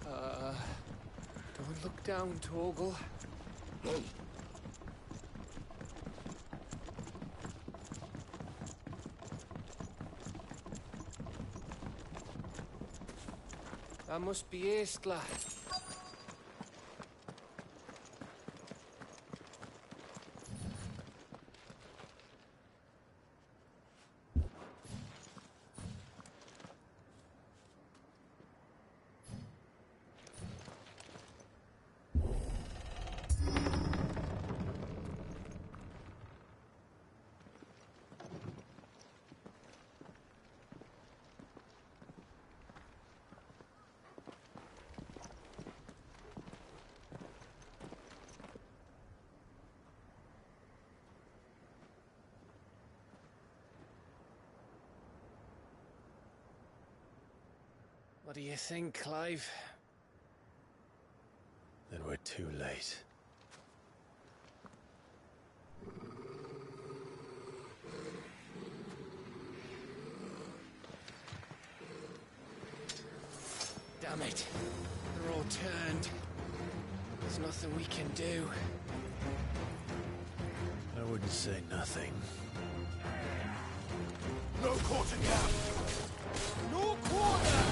Don't look down, Torgal. That must be Aistla. What do you think, Clive? Then we're too late. Damn it. They're all turned. There's nothing we can do. I wouldn't say nothing. No quarter gap! No quarter!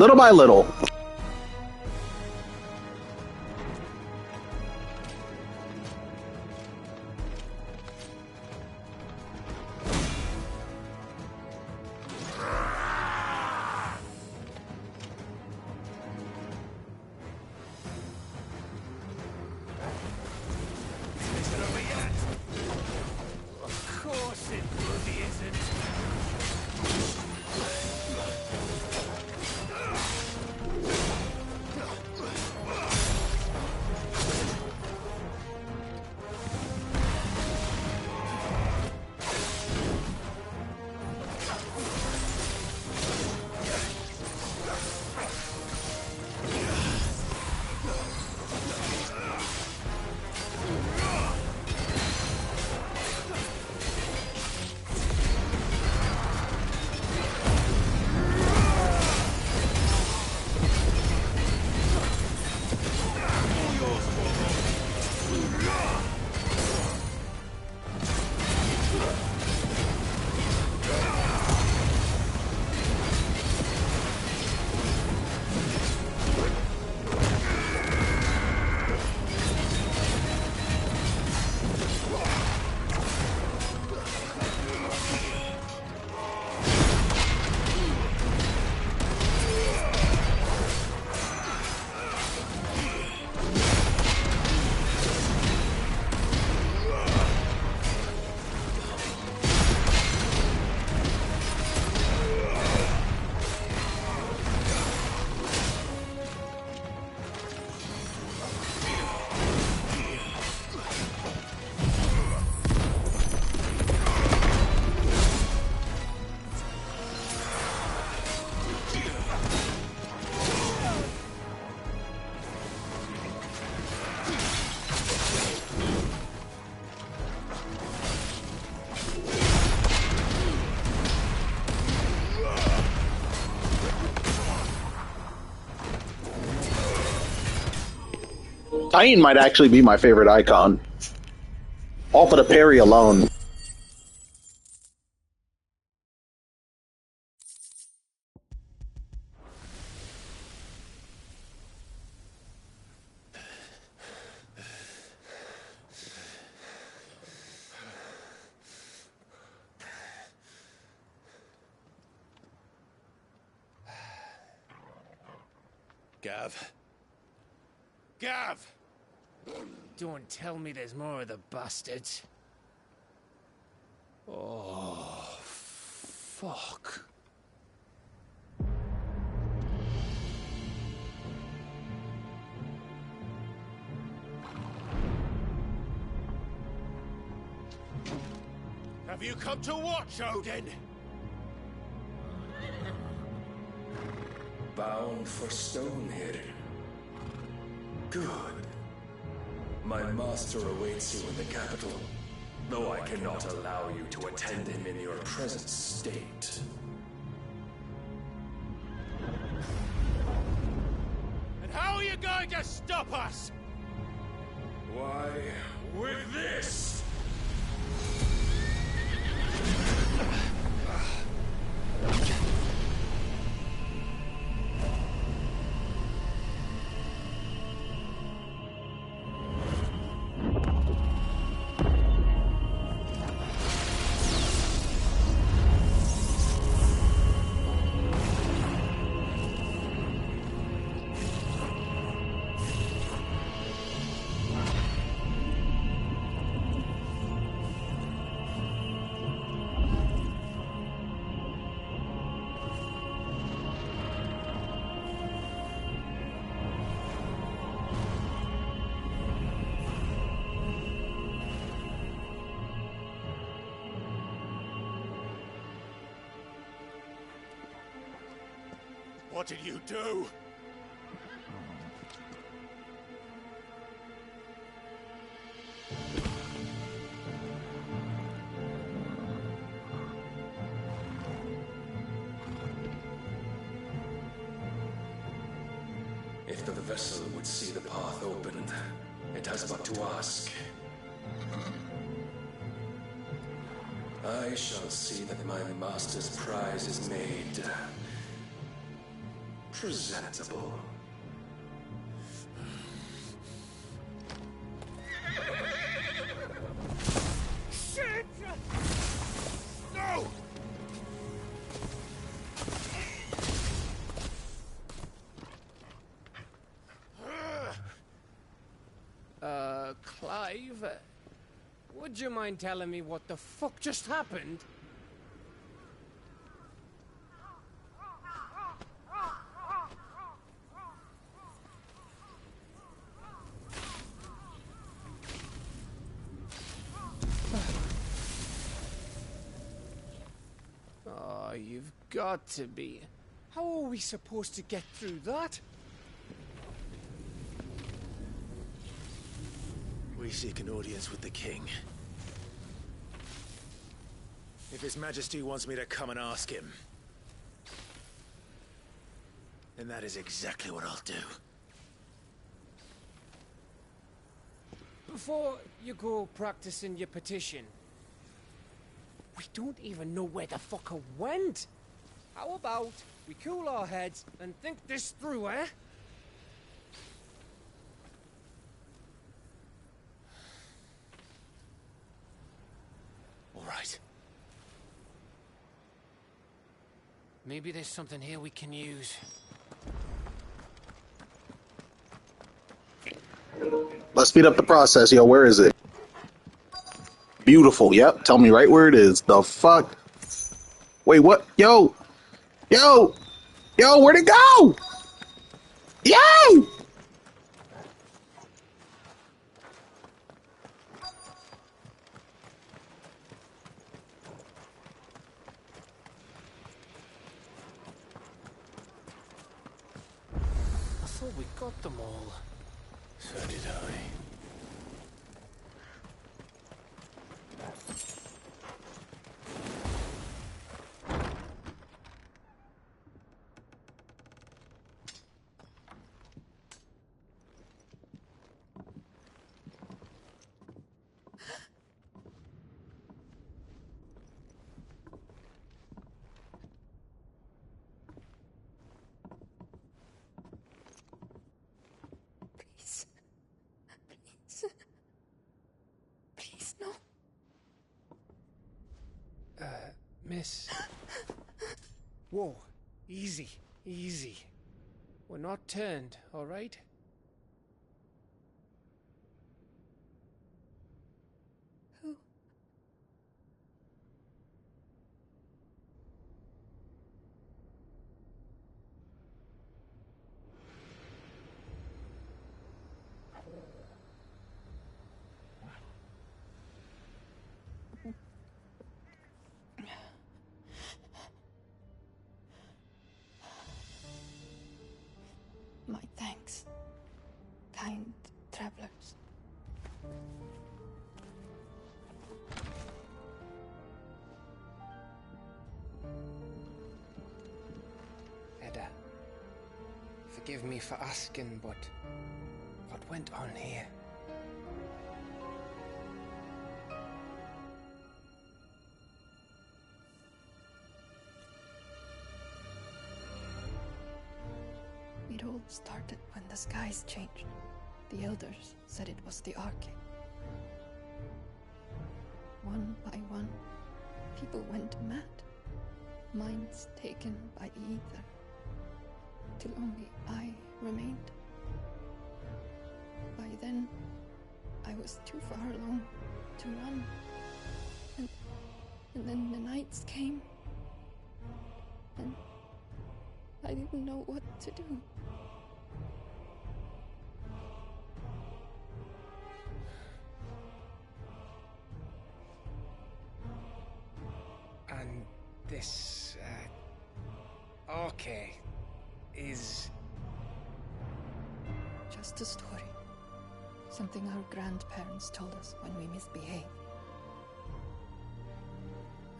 Little by little. Of course it bloody isn't. Titan might actually be my favorite icon. All for the parry alone. Gav. Gav! Don't tell me there's more of the bastards. Oh, fuck. Have you come to watch, Odin? Bound for Stonehaven. Good. My master awaits you in the capital, though I cannot allow you to attend him in your present state. And how are you going to stop us? Why, with this! What did you do? If the vessel would see the path opened, it has but to ask. I shall see that my master's prize is made presentable. Shit! No! Clive, would you mind telling me what the fuck just happened? Oh, you've got to be. How are we supposed to get through that? We seek an audience with the king. If His Majesty wants me to come and ask him, then that is exactly what I'll do. Before you go practicing your petition, we don't even know where the fucker went. How about we cool our heads and think this through, eh? All right. Maybe there's something here we can use. Let's speed up the process, yo. Where is it? Beautiful. Yep. Tell me right where it is. The fuck? Wait, what? Yo! Yo! Yo, where'd it go? Yo! I thought we got them all. So did I. Please. Please. Please, no. Miss. Whoa. Easy. Easy. We're not turned, all right? Who? My thanks, kind travelers. Edda, forgive me for asking, but what went on here? It all started when the skies changed. The elders said it was the Arcane. One by one, people went mad. Minds taken by the ether. Till only I remained. By then, I was too far along to run. And then the nights came. And I didn't know what to do. And this, Arcane is... Just a story. Something our grandparents told us when we misbehaved.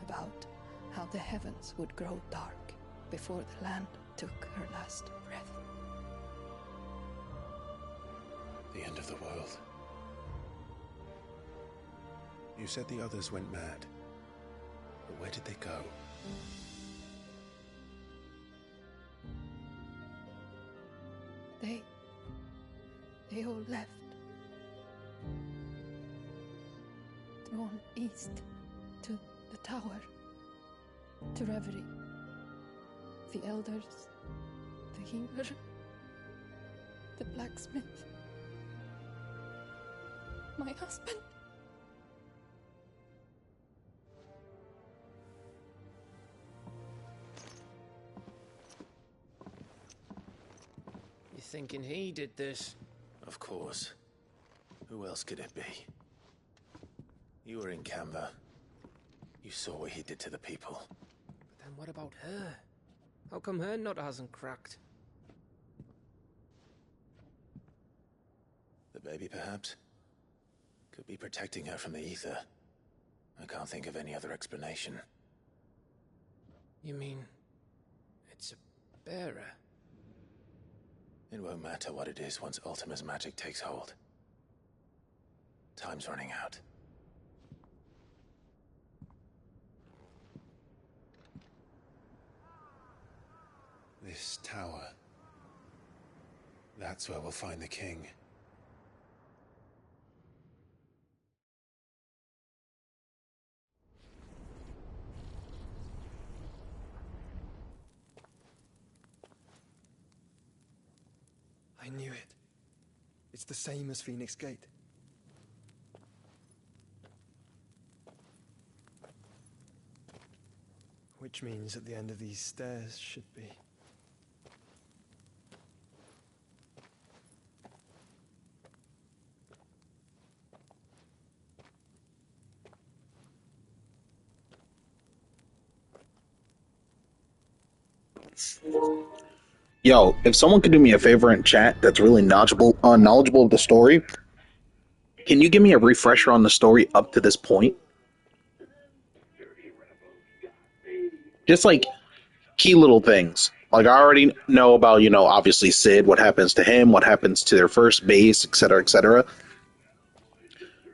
About how the heavens would grow dark before the land took her last breath. The end of the world. You said the others went mad. But where did they go? They all left. Gone east to the tower, to Reverie. The elders, the healer, the blacksmith, my husband. You thinking he did this? Of course. Who else could it be? You were in Canva. You saw what he did to the people. But then what about her? How come her nut hasn't cracked? The baby, perhaps? Could be protecting her from the ether. I can't think of any other explanation. You mean... it's a bearer? It won't matter what it is once Ultima's magic takes hold. Time's running out. This tower. That's where we'll find the king. I knew it. It's the same as Phoenix Gate. Which means at the end of these stairs should be... Yo, if someone could do me a favor in chat that's really knowledgeable of the story, can you give me a refresher on the story up to this point? Just like key little things. Like I already know about, obviously Sid, what happens to him, what happens to their first base, etc., etc.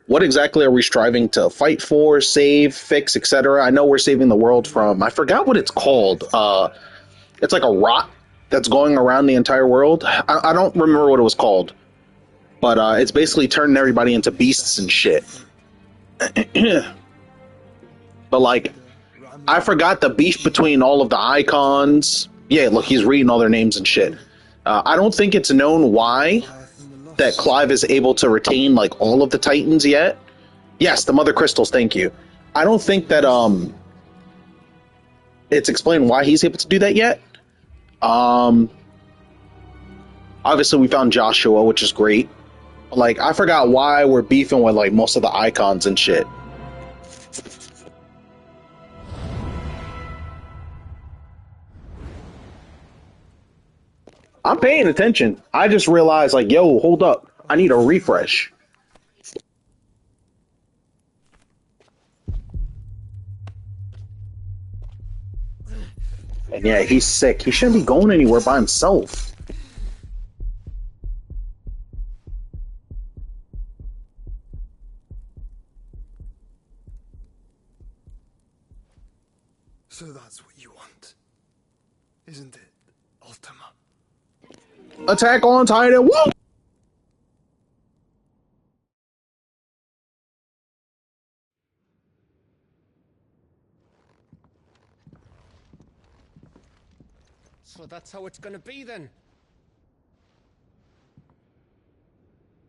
What exactly are we striving to fight for, save, fix, etc.? I know we're saving the world from, I forgot what it's called. It's like a rot that's going around the entire world. I don't remember what it was called, but it's basically turning everybody into beasts and shit. But like, I forgot the beef between all of the icons. Yeah, look, he's reading all their names and shit. I don't think it's known why that Clive is able to retain like all of the Titans yet. Yes, the Mother Crystals, thank you. I don't think that it's explained why he's able to do that yet. Obviously we found Joshua, which is great. Like, I forgot why we're beefing with like most of the icons and shit. I'm paying attention. I just realized, like, yo, hold up. I need a refresh. And yeah, he's sick. He shouldn't be going anywhere by himself. So that's what you want, isn't it, Ultima? Attack on Titan. Woo! So that's how it's gonna be then?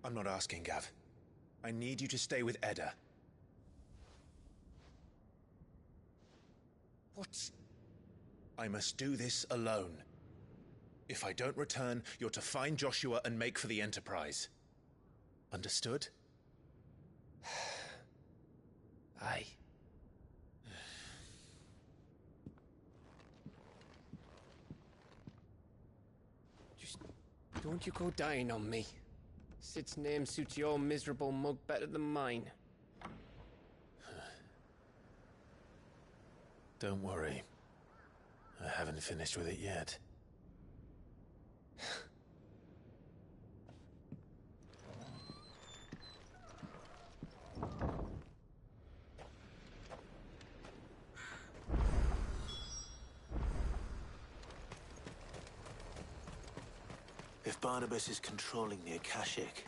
I'm not asking, Gav. I need you to stay with Edda. What? I must do this alone. If I don't return, you're to find Joshua and make for the Enterprise. Understood? Aye. Just don't you go dying on me. Sid's name suits your miserable mug better than mine. Don't worry. I haven't finished with it yet. If Barnabas is controlling the Akashic,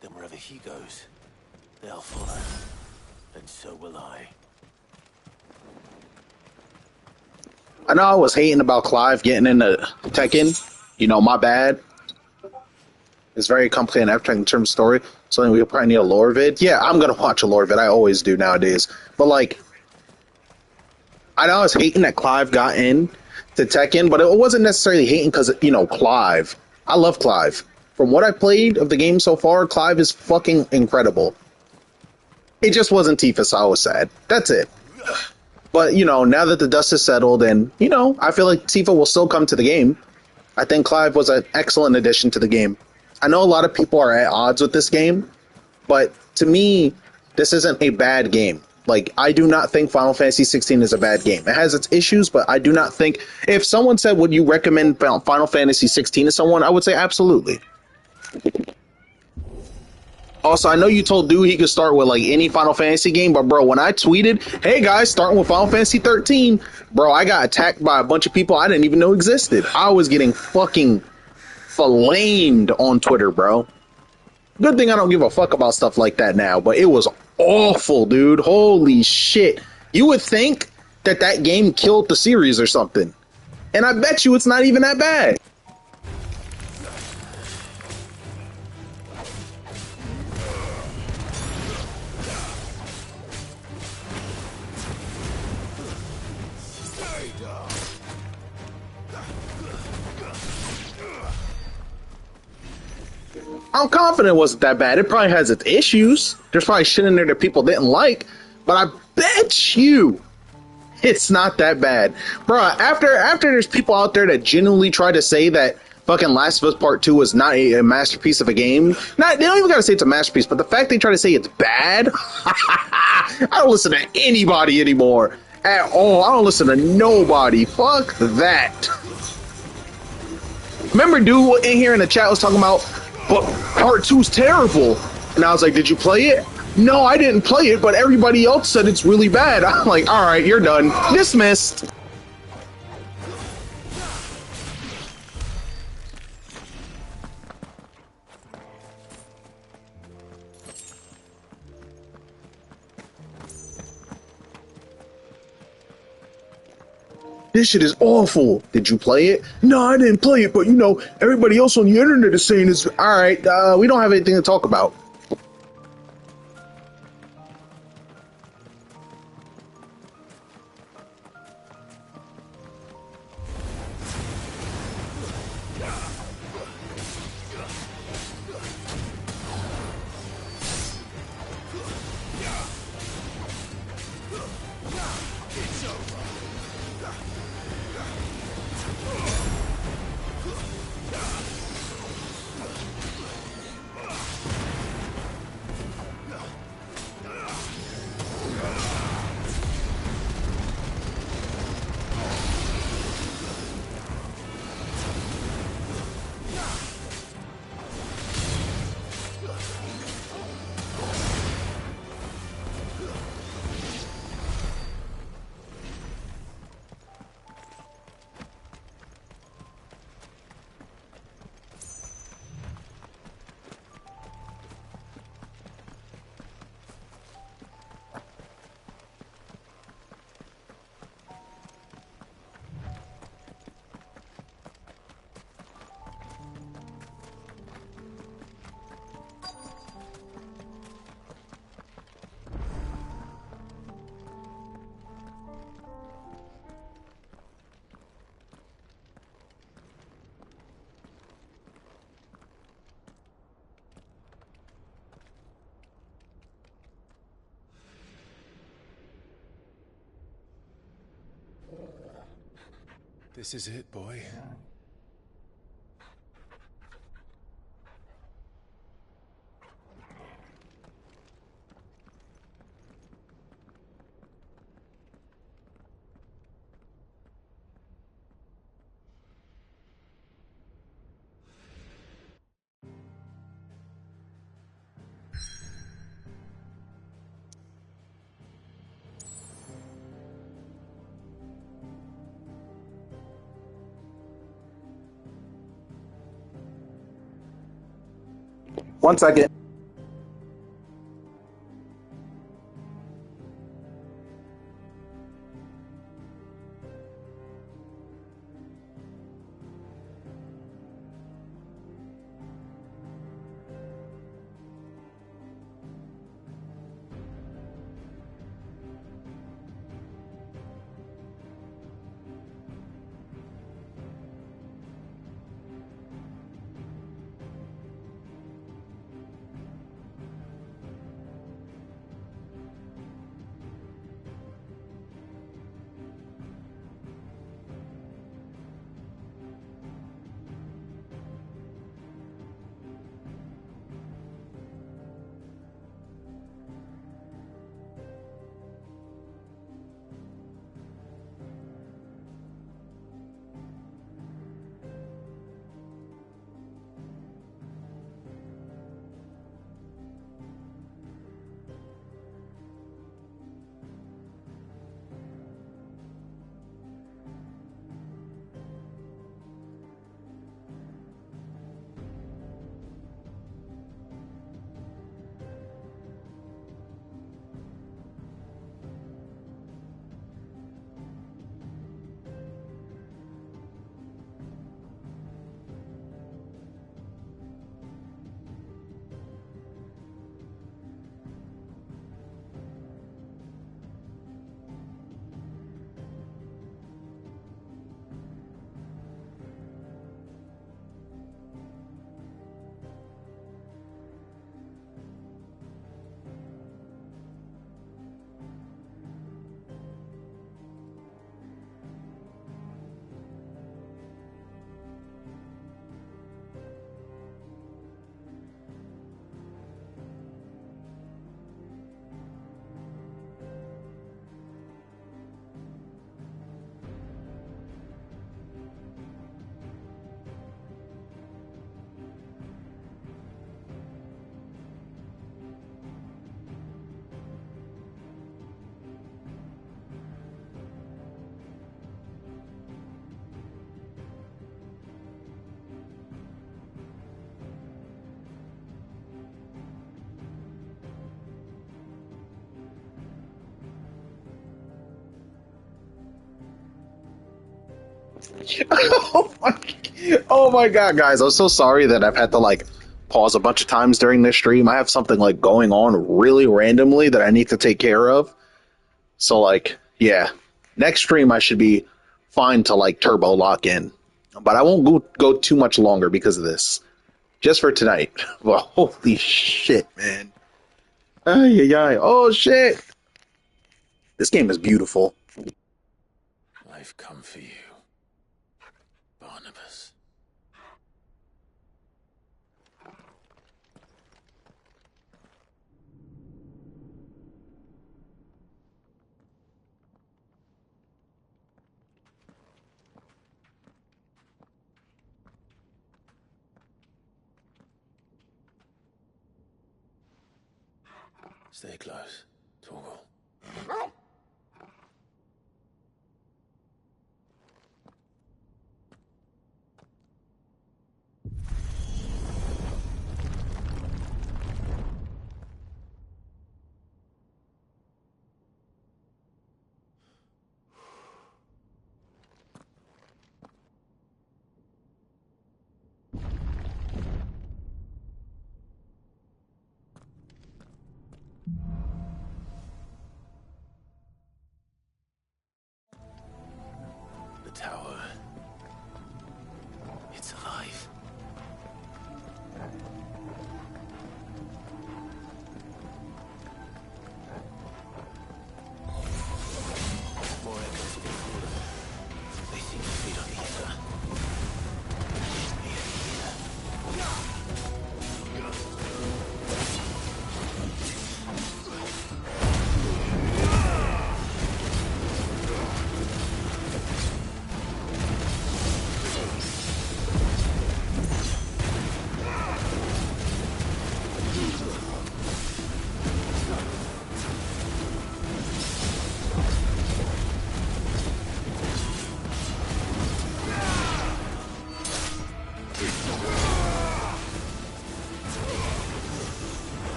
then wherever he goes, they'll follow. And so will I. I know I was hating about Clive getting into Tekken. You know, my bad. It's very complicated in terms of story. So we'll probably need a lore vid. Yeah, I'm gonna watch a lore vid. I always do nowadays. But like, I know I was hating that Clive got in to Tekken, but it wasn't necessarily hating because, you know, Clive. I love Clive. From what I played of the game so far, Clive is fucking incredible. It just wasn't Tifa, so I was sad. That's it. But, you know, now that the dust has settled and, you know, I feel like Tifa will still come to the game. I think Clive was an excellent addition to the game. I know a lot of people are at odds with this game, but to me, this isn't a bad game. Like, I do not think Final Fantasy 16 is a bad game. It has its issues, but I do not think... If someone said, would you recommend Final Fantasy 16 to someone, I would say absolutely. Also, I know you told Dude he could start with, like, any Final Fantasy game, but, bro, when I tweeted, hey, guys, starting with Final Fantasy 13, bro, I got attacked by a bunch of people I didn't even know existed. I was getting fucking flamed on Twitter, bro. Good thing I don't give a fuck about stuff like that now, but it was awful, dude. Holy shit. You would think that that game killed the series or something. And I bet you it's not even that bad. I'm confident it wasn't that bad. It probably has its issues. There's probably shit in there that people didn't like, but I bet you it's not that bad. Bruh, after there's people out there that genuinely try to say that fucking Last of Us Part 2 is not a masterpiece of a game, they don't even gotta say it's a masterpiece, but the fact they try to say it's bad, I don't listen to anybody anymore at all. I don't listen to nobody. Fuck that. Remember dude in here in the chat was talking about, but Part 2's terrible. And I was like, did you play it? No, I didn't play it, but everybody else said it's really bad. I'm like, all right, you're done. Dismissed. This shit is awful. Did you play it? No, I didn't play it, but you know, everybody else on the internet is saying it's all right. We don't have anything to talk about. This is it, boy. 1 second. Oh my god, guys, I'm so sorry that I've had to like pause a bunch of times during this stream. I have something like going on really randomly that I need to take care of. So like, yeah, next stream I should be fine to like turbo lock in, but I won't go too much longer because of this. Just for tonight. Well, holy shit, man! Ay, ay, ay. Oh shit! This game is beautiful. I've come for you, Barnabas. Stay close, Torgal.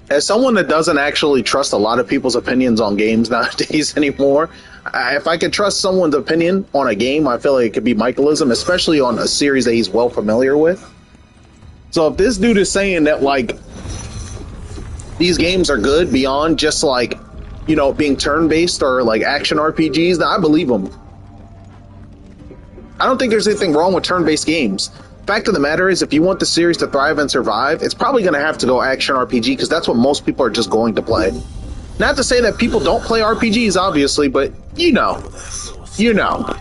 as someone that doesn't actually trust a lot of people's opinions on games nowadays anymore, if I could trust someone's opinion on a game, I feel like it could be Michaelism, especially on a series that he's well familiar with. So if this dude is saying that, like, these games are good beyond just, like, you know, being turn-based or, like, action RPGs, then I believe him. I don't think there's anything wrong with turn-based games. Fact of the matter is, if you want the series to thrive and survive, it's probably going to have to go action RPG, because that's what most people are just going to play. Not to say that people don't play RPGs, obviously, but you know. You know.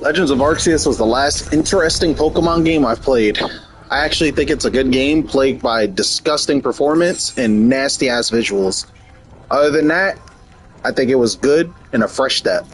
Legends of Arceus was the last interesting Pokemon game I've played. I actually think it's a good game plagued by disgusting performance and nasty-ass visuals. Other than that, I think it was good and a fresh step.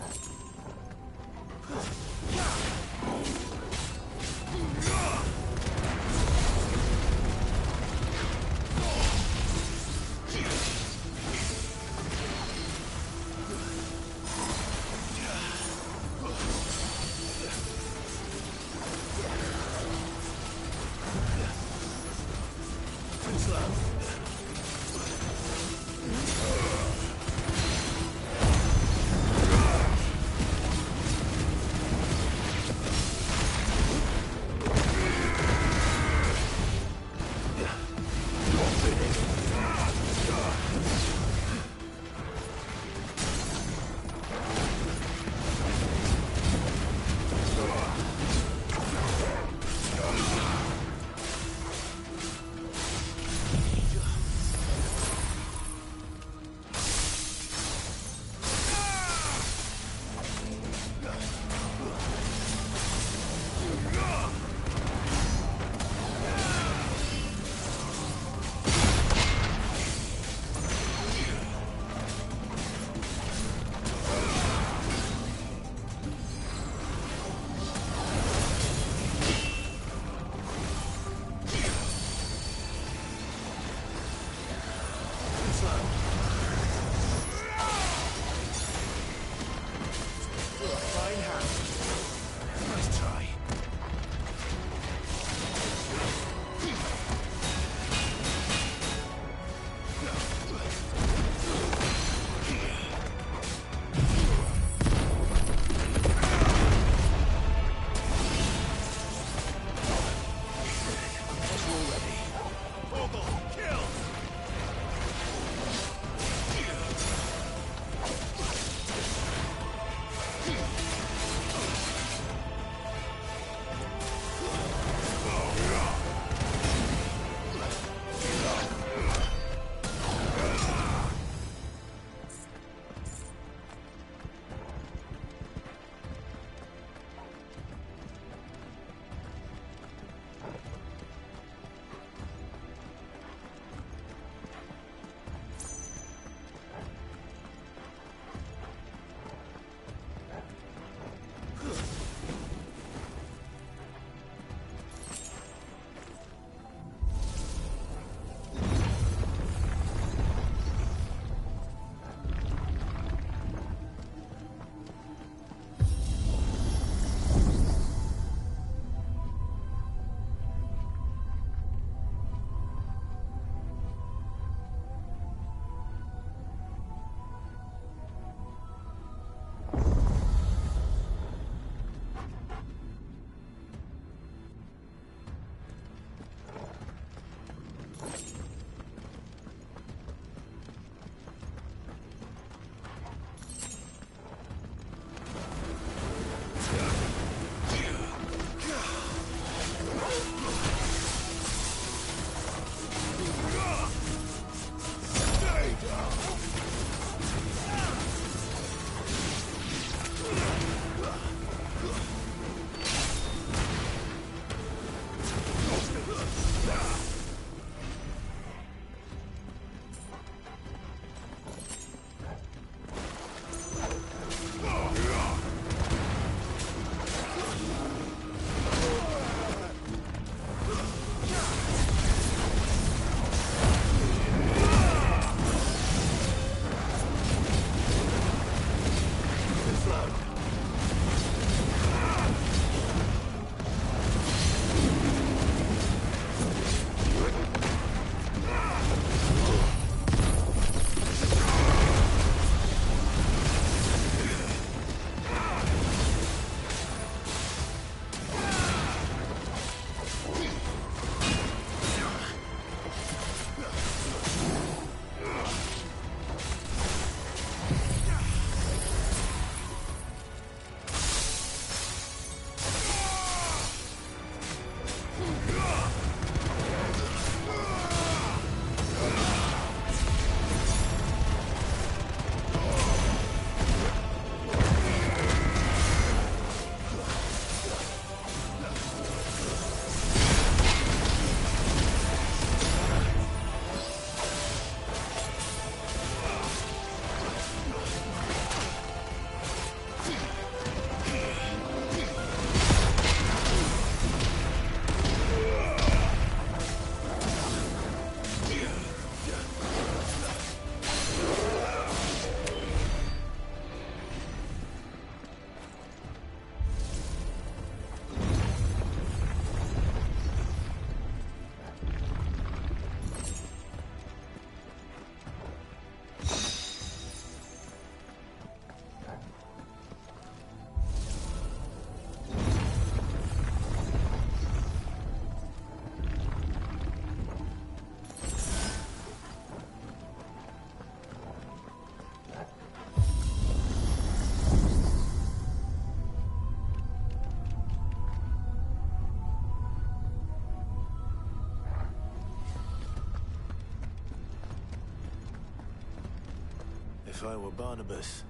If I were Barnabas,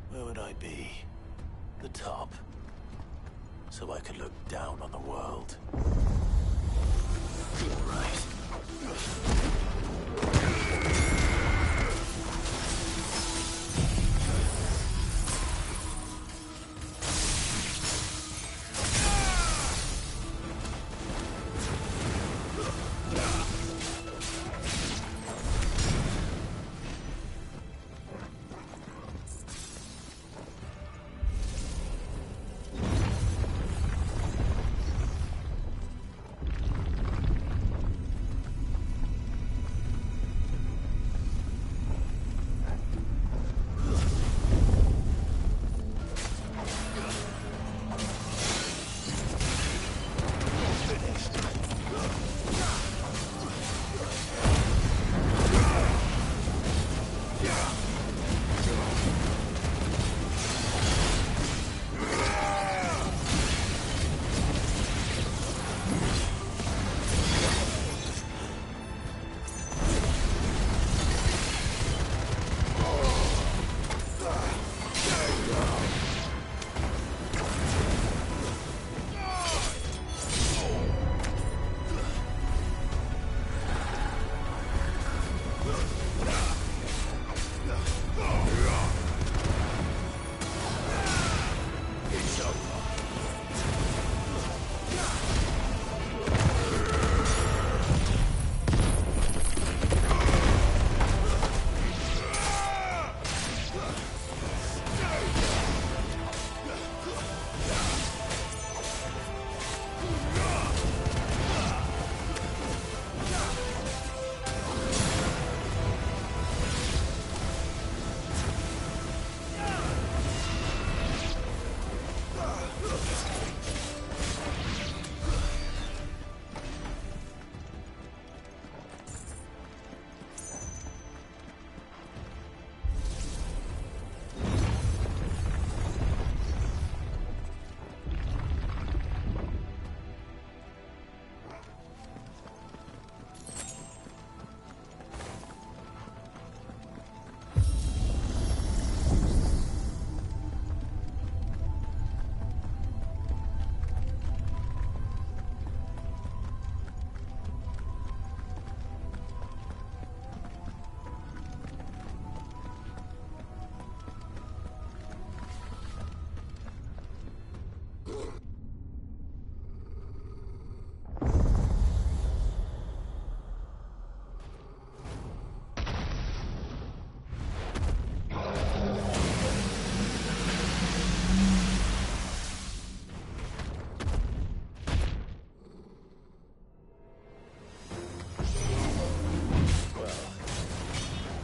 where would I be? The top. So I could look down on the world. All right.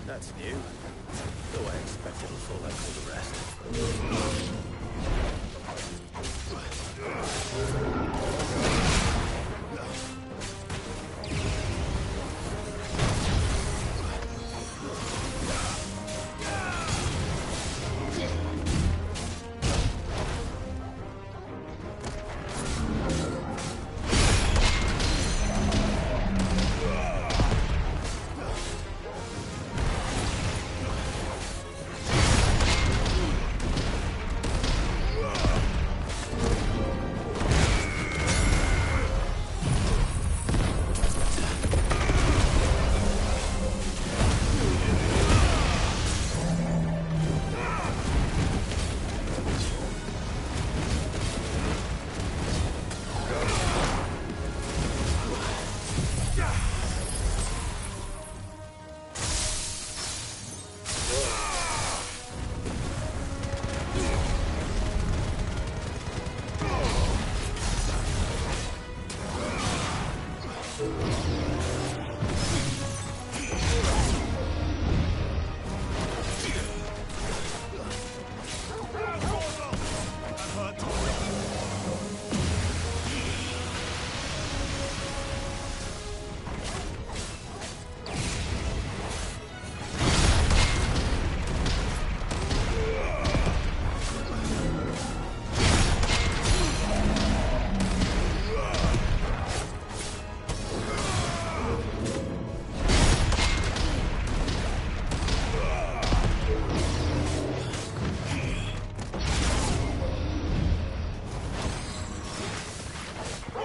That's new. Though I expect it'll fall like all the rest.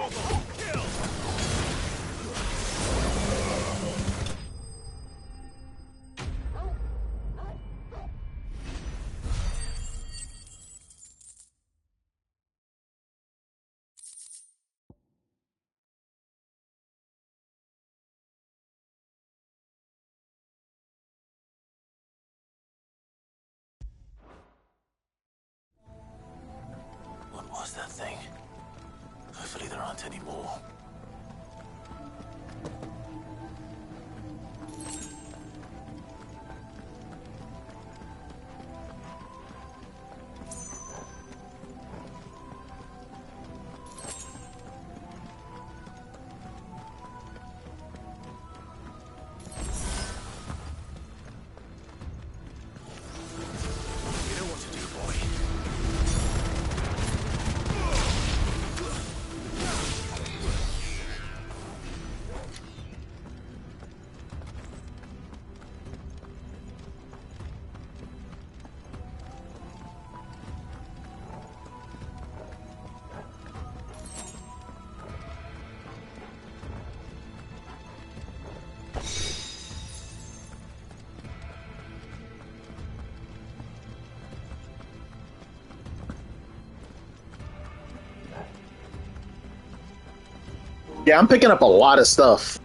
What was that thing? Hopefully there aren't any more. You know what to do, boy. Yeah, I'm picking up a lot of stuff.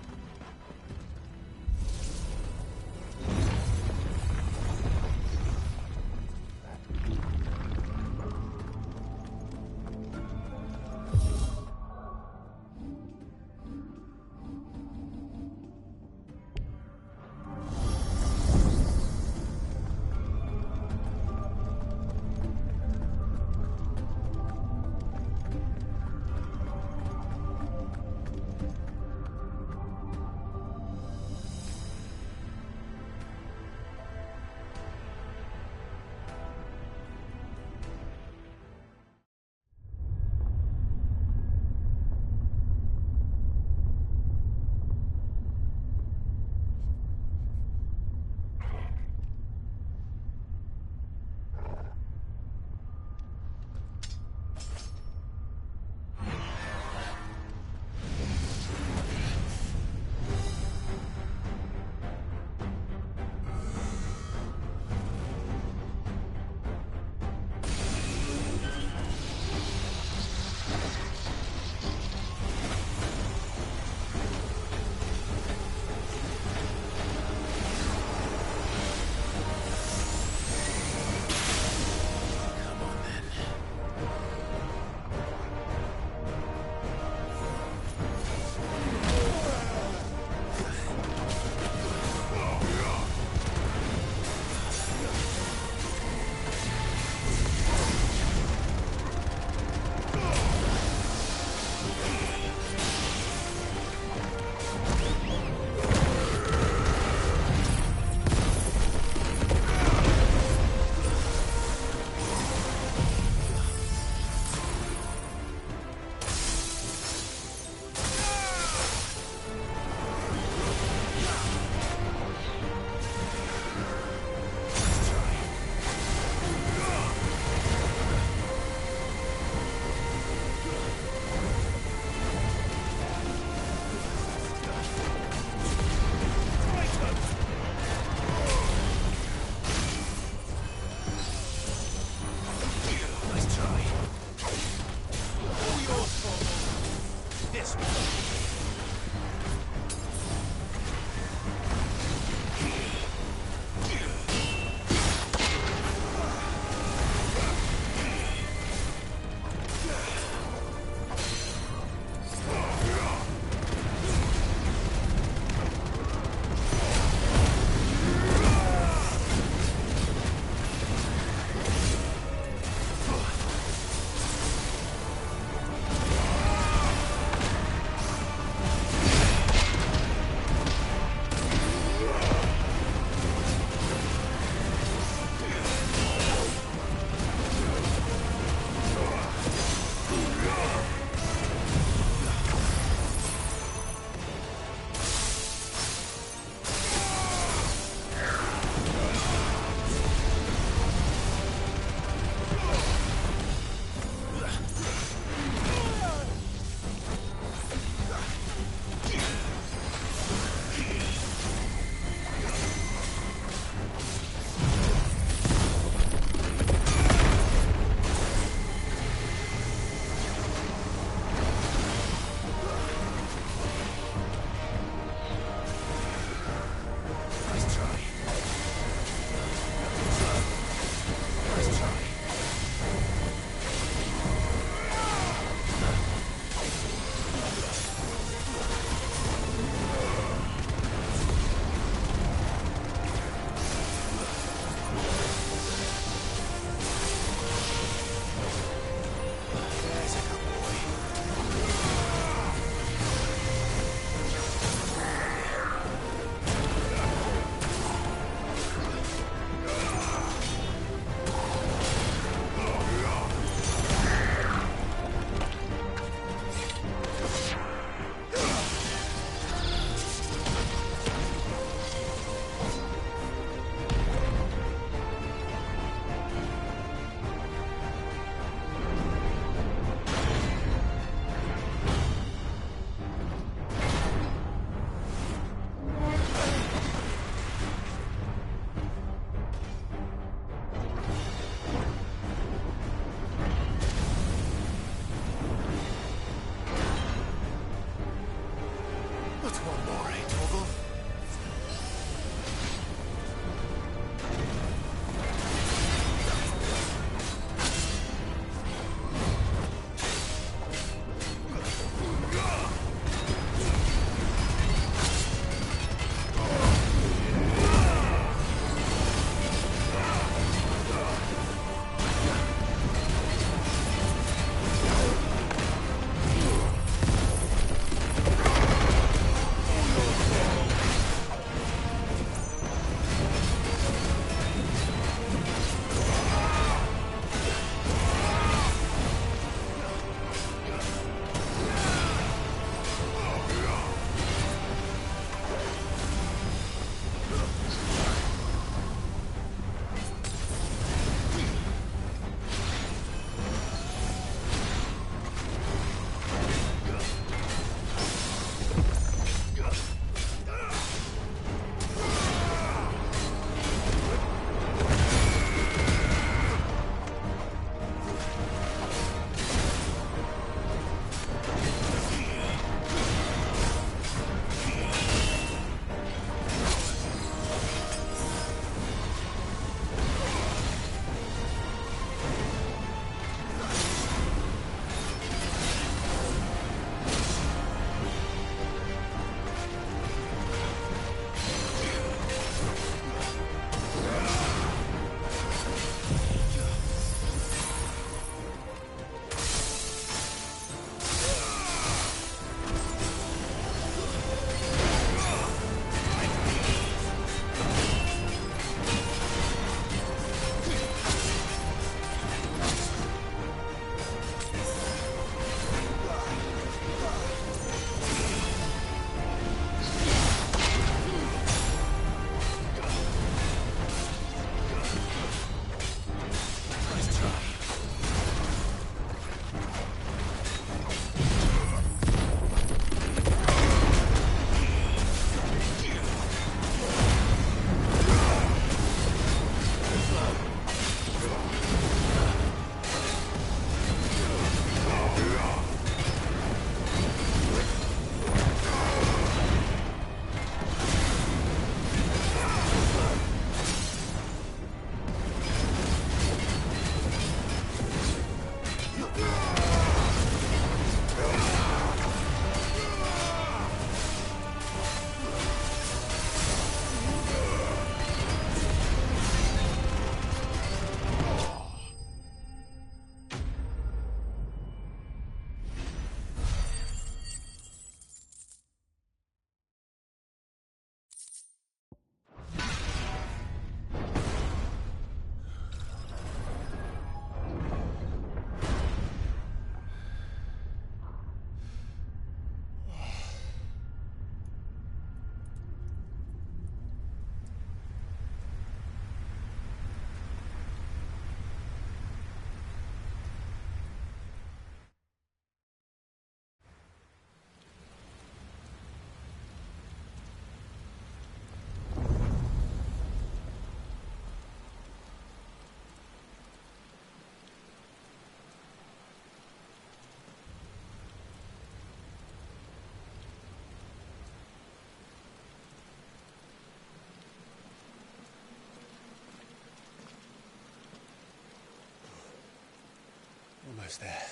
almost there.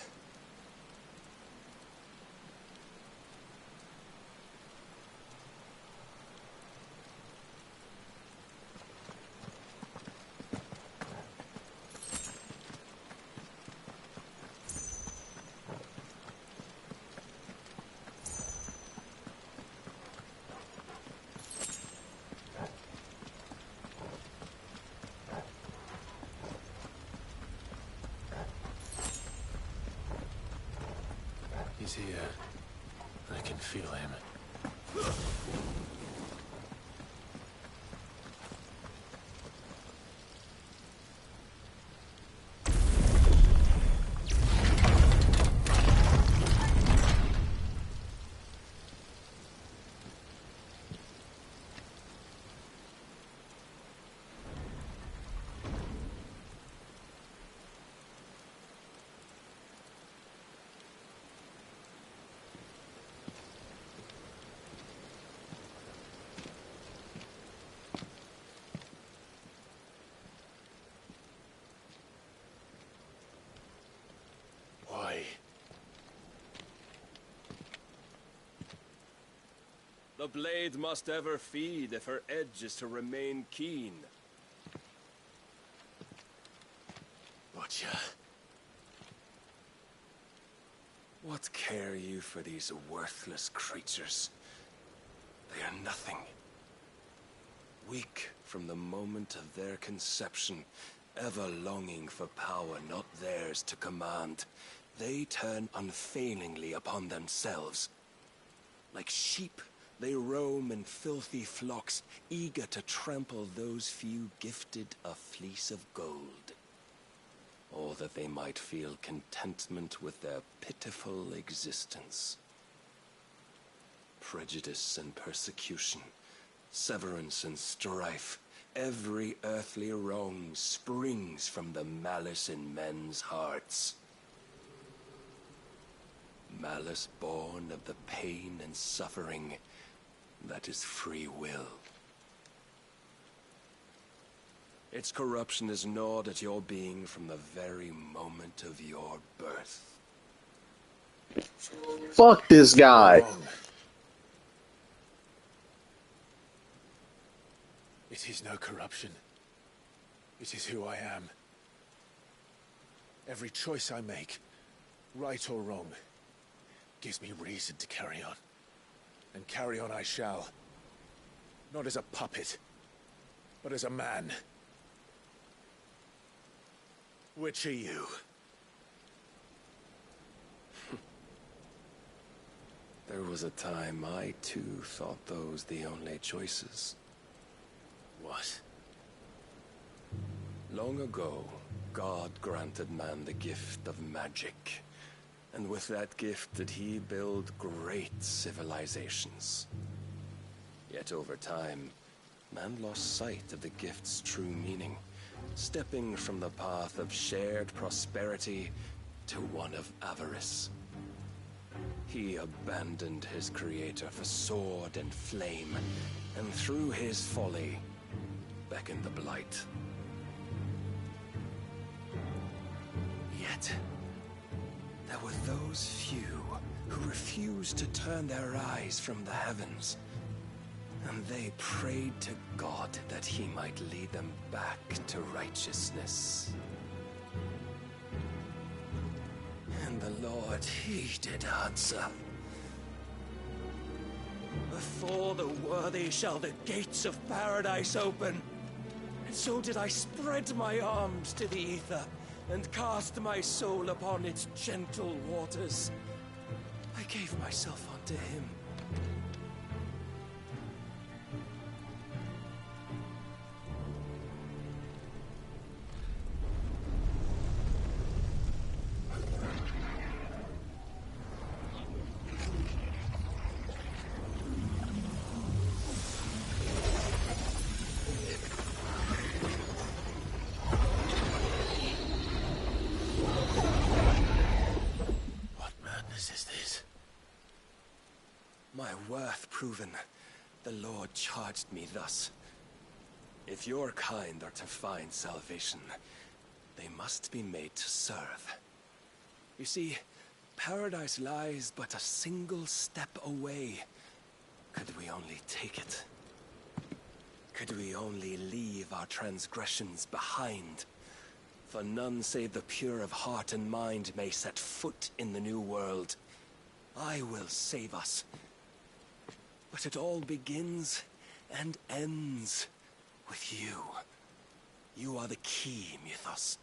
He's here. I can feel him. The blade must ever feed if her edge is to remain keen. Butcher. What care you for these worthless creatures? They are nothing. Weak from the moment of their conception, ever longing for power not theirs to command, they turn unfailingly upon themselves. Like sheep, they roam in filthy flocks, eager to trample those few gifted a fleece of gold. Or that they might feel contentment with their pitiful existence. Prejudice and persecution, severance and strife, every earthly wrong springs from the malice in men's hearts. Malice born of the pain and suffering that is free will. Its corruption is gnawed at your being from the very moment of your birth. Fuck this guy. It is no corruption. It is who I am. Every choice I make, right or wrong, gives me reason to carry on. And carry on I shall. Not as a puppet, but as a man. Which are you? There was a time I too thought those the only choices. What? Long ago, God granted man the gift of magic. And with that gift did he build great civilizations. Yet over time, man lost sight of the gift's true meaning, stepping from the path of shared prosperity to one of avarice. He abandoned his creator for sword and flame, and through his folly, beckoned the blight. Yet, there were those few who refused to turn their eyes from the heavens, and they prayed to God that he might lead them back to righteousness. And the Lord, he did answer. Before the worthy shall the gates of paradise open. And so did I spread my arms to the ether, and cast my soul upon its gentle waters. I gave myself unto him. My worth proven, the Lord charged me thus. If your kind are to find salvation, they must be made to serve. You see, paradise lies but a single step away. Could we only take it? Could we only leave our transgressions behind? For none save the pure of heart and mind may set foot in the new world. I will save us. But it all begins and ends with you. You are the key, Mythos.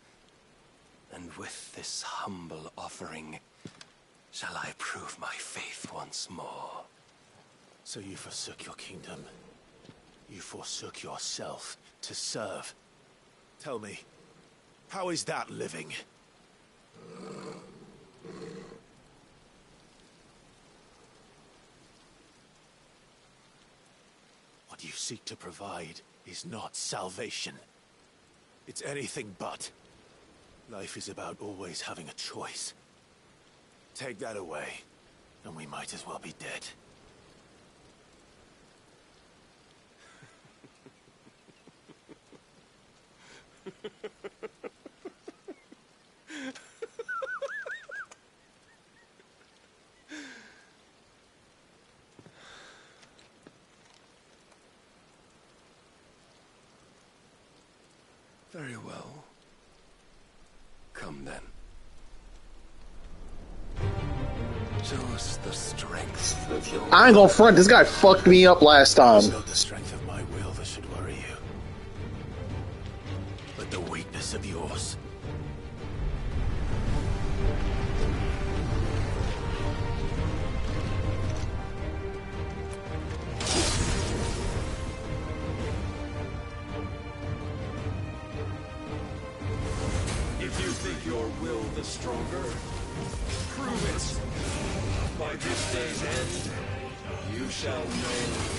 And with this humble offering, shall I prove my faith once more. So you forsook your kingdom. You forsook yourself to serve. Tell me, how is that living? What you seek to provide is not salvation. It's anything but. Life is about always having a choice. Take that away, and we might as well be dead. Very well. Come then. Show us the strength of your... I ain't gonna front. This guy fucked me up last time. It's not the strength of my will that should worry you, but the weakness of yours. If you think your will the stronger, prove it. By this day's end, you shall know.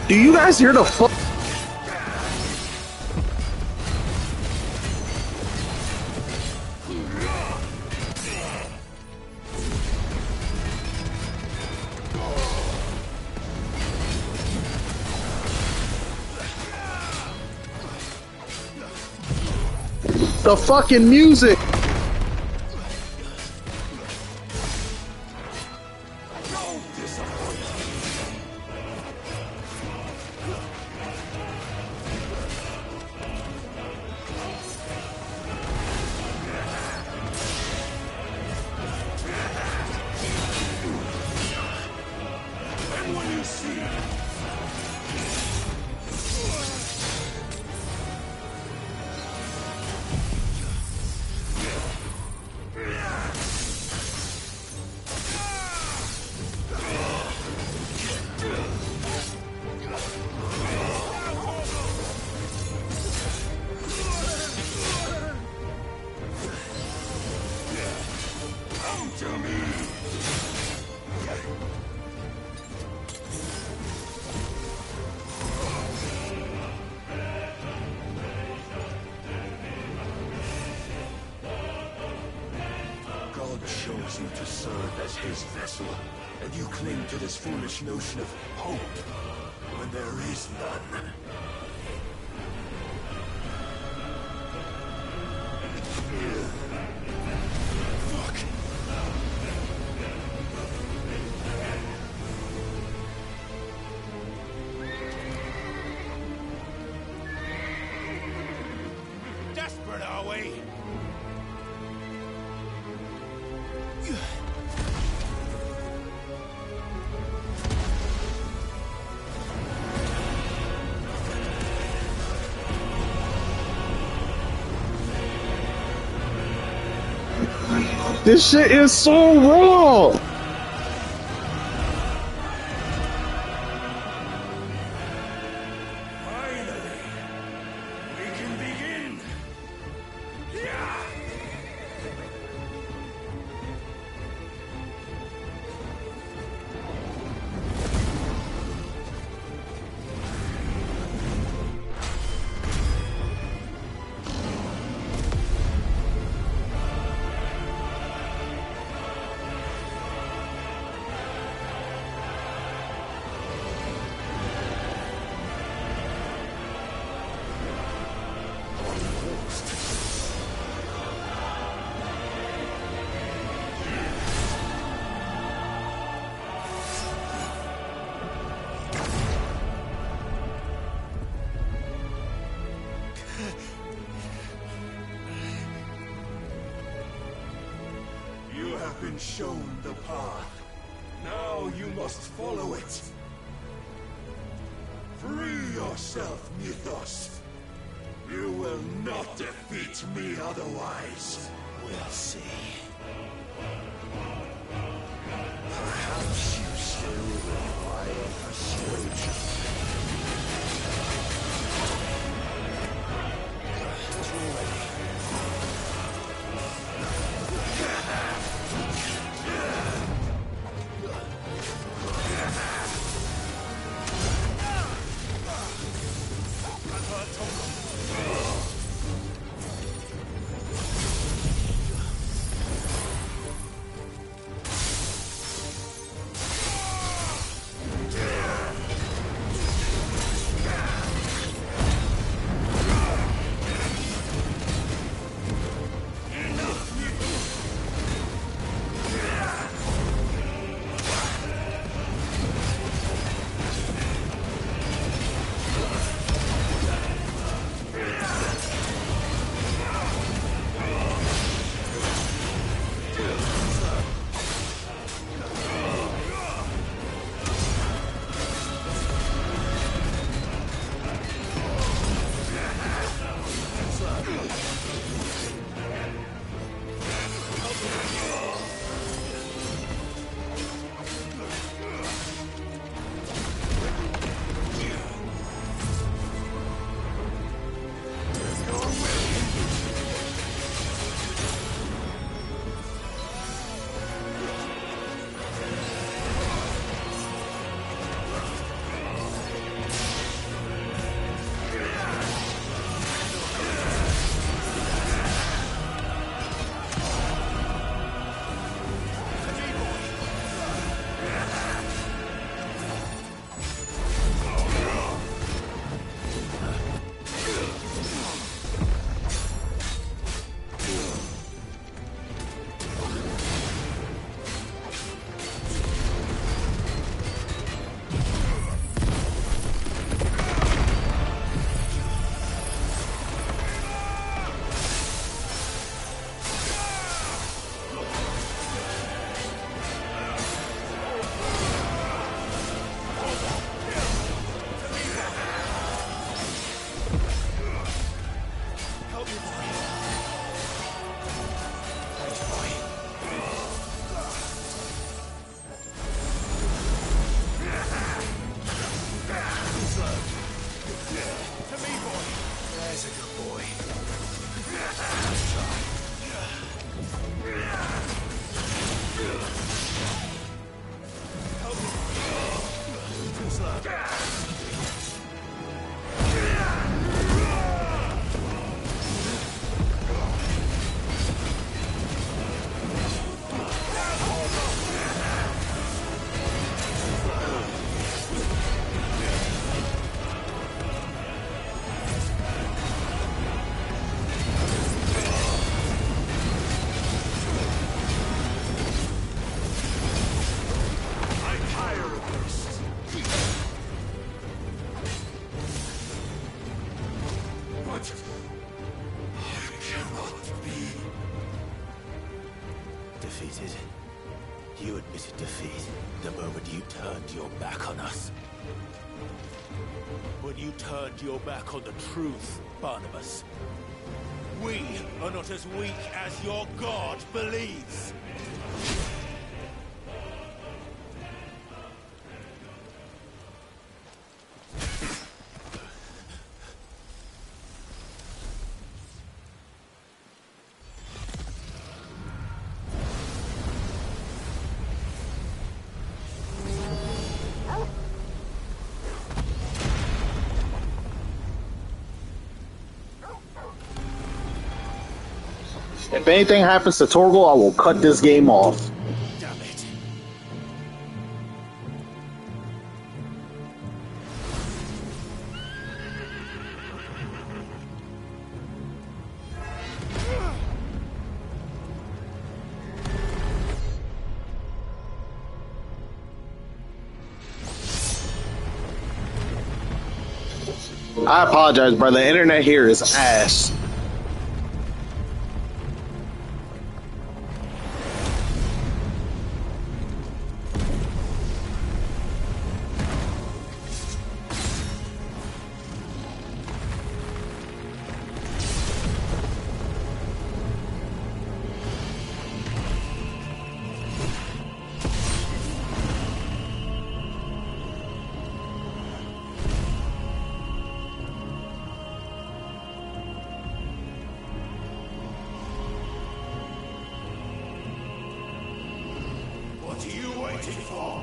Do you guys hear the fuck? The fucking music. chose you to serve as his vessel, and you cling to this foolish notion of hope when there is none. Desperate, are we? This shit is so raw! Finally, we can begin. Yeah. You have been shown the path. Now you must follow it. Free yourself, Mythos. You will not defeat me otherwise. We'll see. Perhaps you still require persuasion. defeated. You admitted defeat the moment you turned your back on us. When you turned your back on the truth, Barnabas. We are not as weak as your god believes. If anything happens to Torgal, I will cut this game off. Damn it. I apologize, brother. The internet here is ass. What are you waiting for?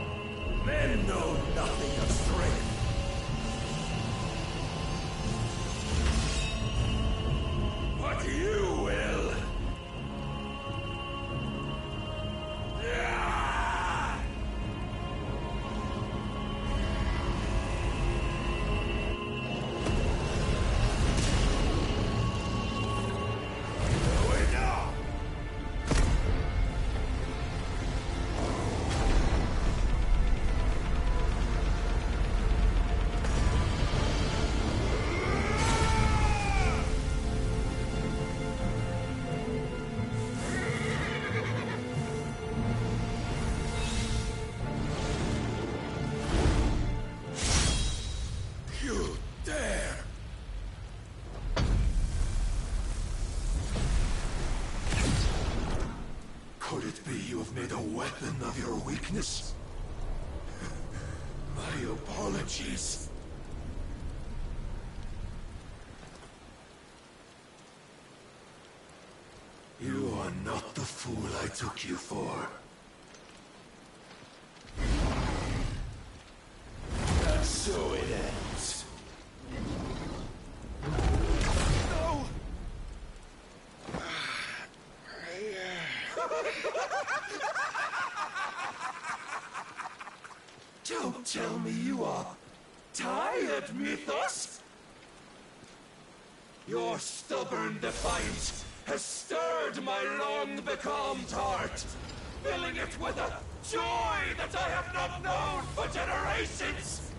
Men know nothing of strength. But you will. You dare! Could it be you have made a weapon of your weakness? My apologies. You are not the fool I took you for. And so it ends. No! Don't tell me you are tired, Mythos! Your stubborn defiance has stirred my long-becalmed heart, filling it with a joy that I have not known for generations!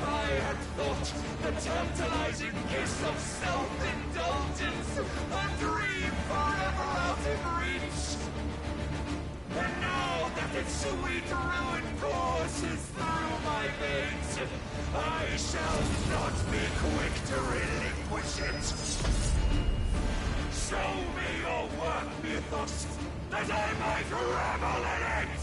I had thought the tantalizing kiss of self-indulgence a dream forever out of reach. And now that its sweet ruin courses through my veins, I shall not be quick to relinquish it. Show me your work, Mythos, that I might revel in it!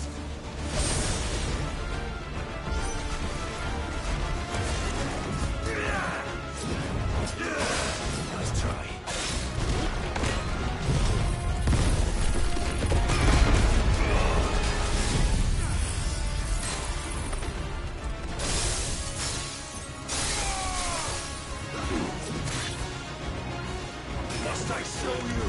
Nice try. Must I show you?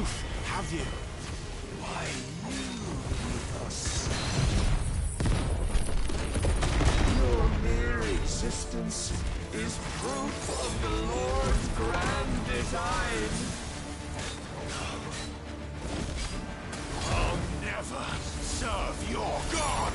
proof, have you? Why, you, Mythos. Your mere existence is proof of the Lord's grand design. I'll never serve your god!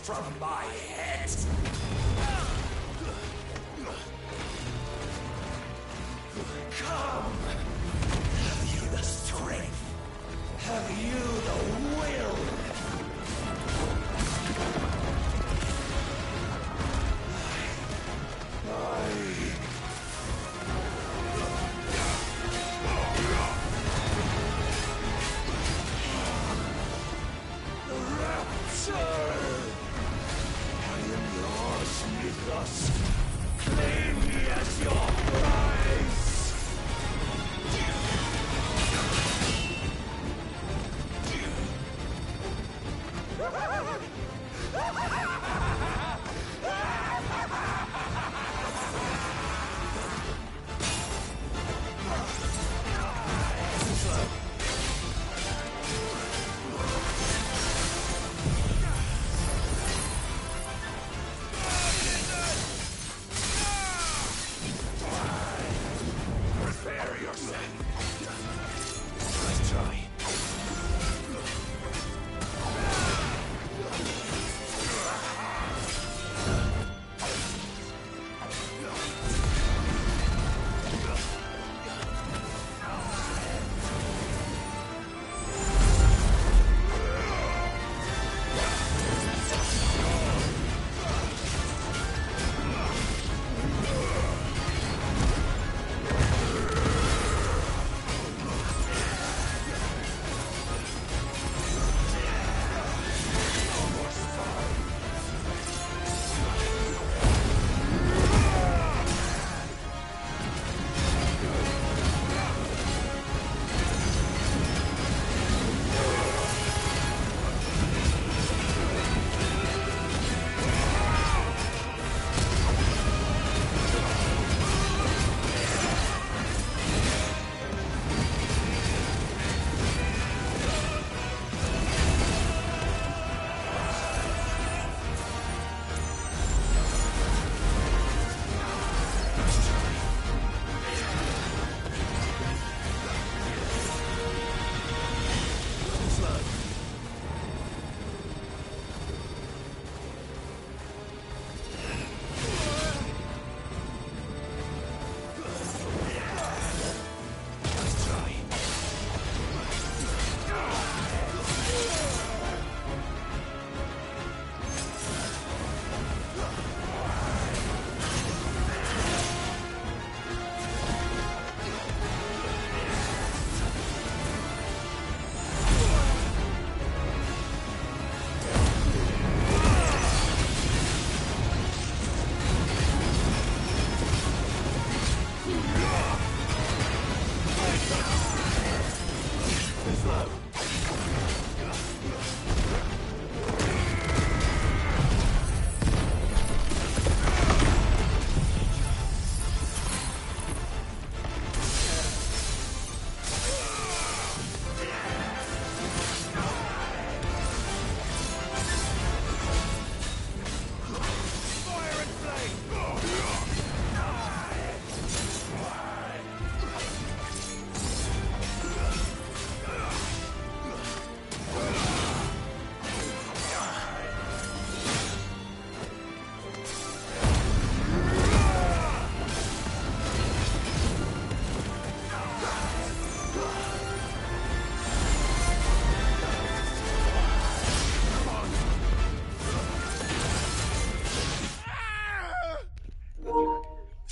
From my head. Come. Have you the strength? Have you the will? Claim me as your prize!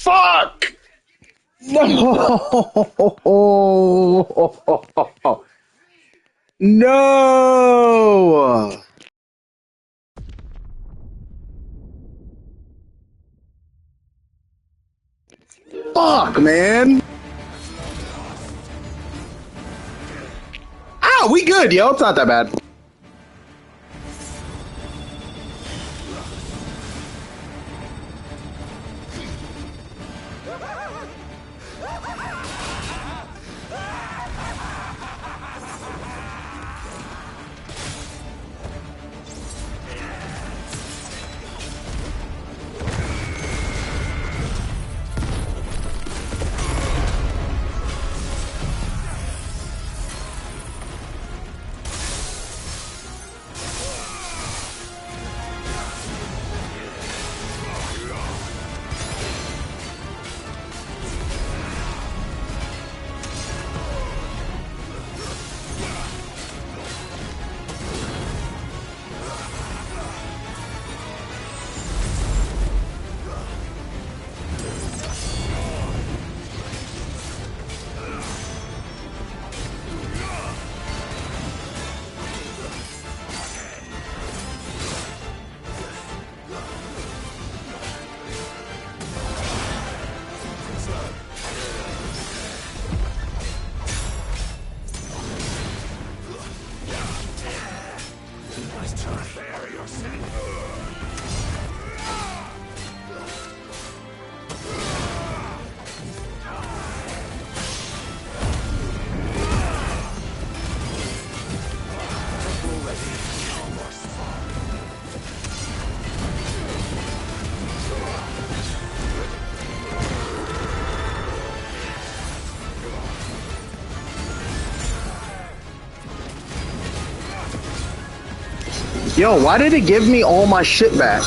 Fuck! No! No! Fuck, man! Ah, we good, yo. It's not that bad. Yo, why did it give me all my shit back?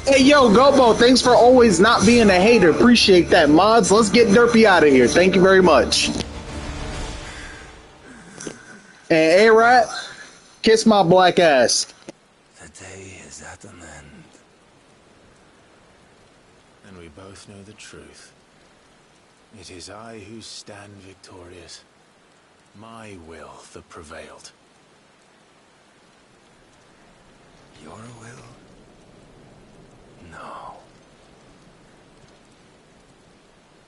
Hey, yo, Gobo, thanks for always not being a hater. Appreciate that. Mods, let's get Derpy out of here. Thank you very much. And A-Rat, kiss my black ass. The day is at an end. And we both know the truth. It is I who stand victorious. My will that prevailed. Your will? No.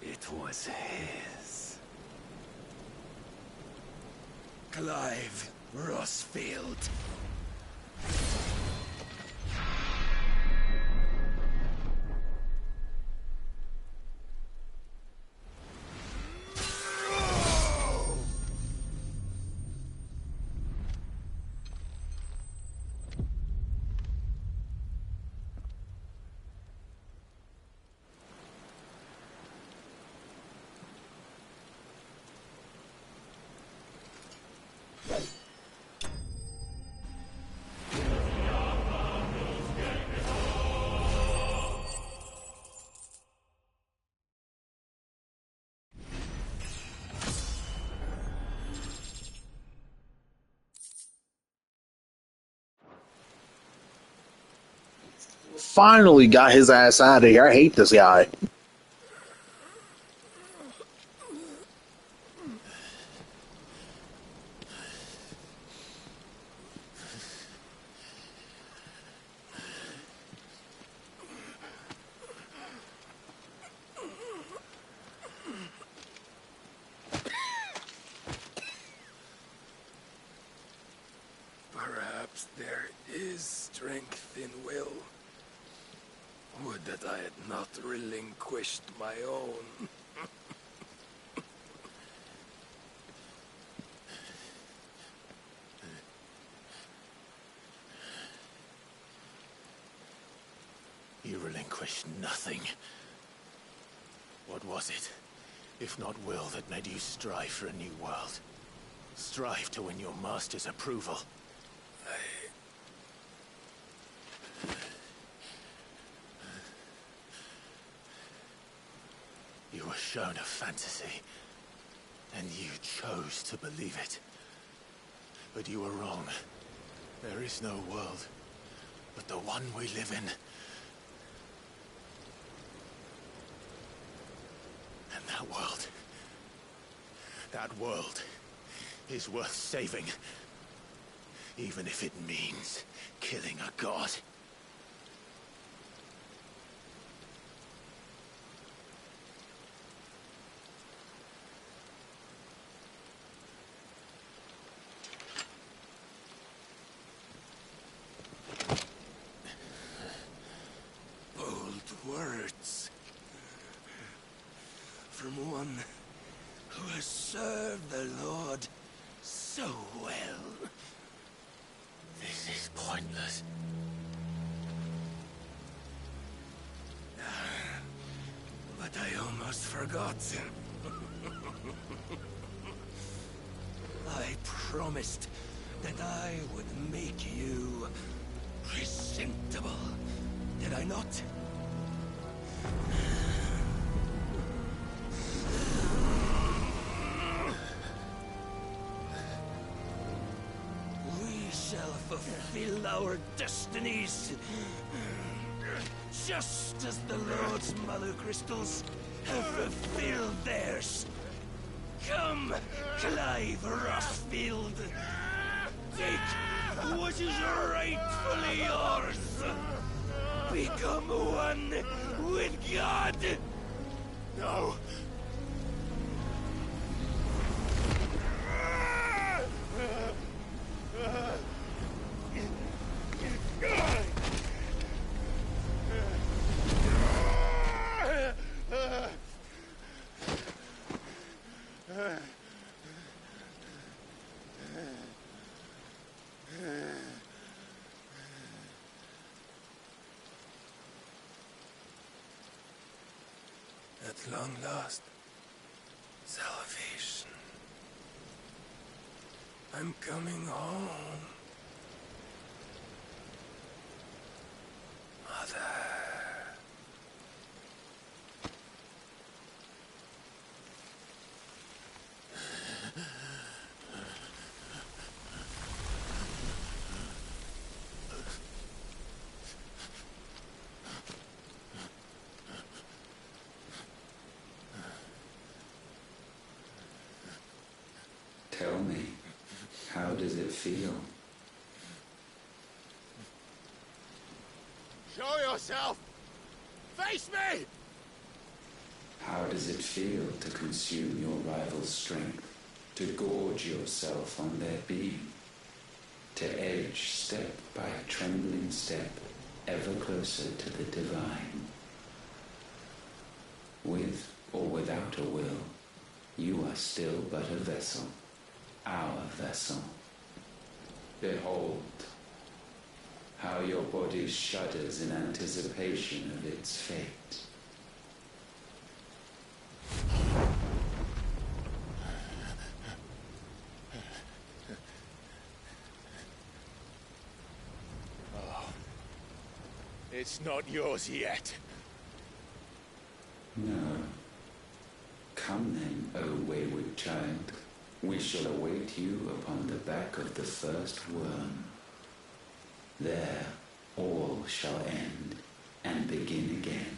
It was his. Clive Rossfield. Finally got his ass out of here. I hate this guy. Perhaps there is strength in will. Would that I had not relinquished my own. You relinquished nothing. What was it, if not will, that made you strive for a new world? Strive to win your master's approval? You were shown a fantasy, and you chose to believe it. But you were wrong. There is no world, but the one we live in. And that world is worth saving. Even if it means killing a god. Words from one who has served the Lord so well. This is pointless. But I almost forgot. I promised that I would make you presentable. Did I not? We shall fulfill our destinies, just as the Lord's Mother Crystals have fulfilled theirs. Come, Clive Rossfield. Take what is rightfully yours. Become one with God. No. At long last, salvation. I'm coming home. Mother. Tell me, how does it feel? Show yourself! Face me! How does it feel to consume your rival's strength, to gorge yourself on their beam, to edge step by trembling step ever closer to the divine? With or without a will, you are still but a vessel, our vessel. Behold, how your body shudders in anticipation of its fate. It's not yours yet. No. Come then, O wayward child. We shall await you upon the back of the first worm. There all shall end and begin again.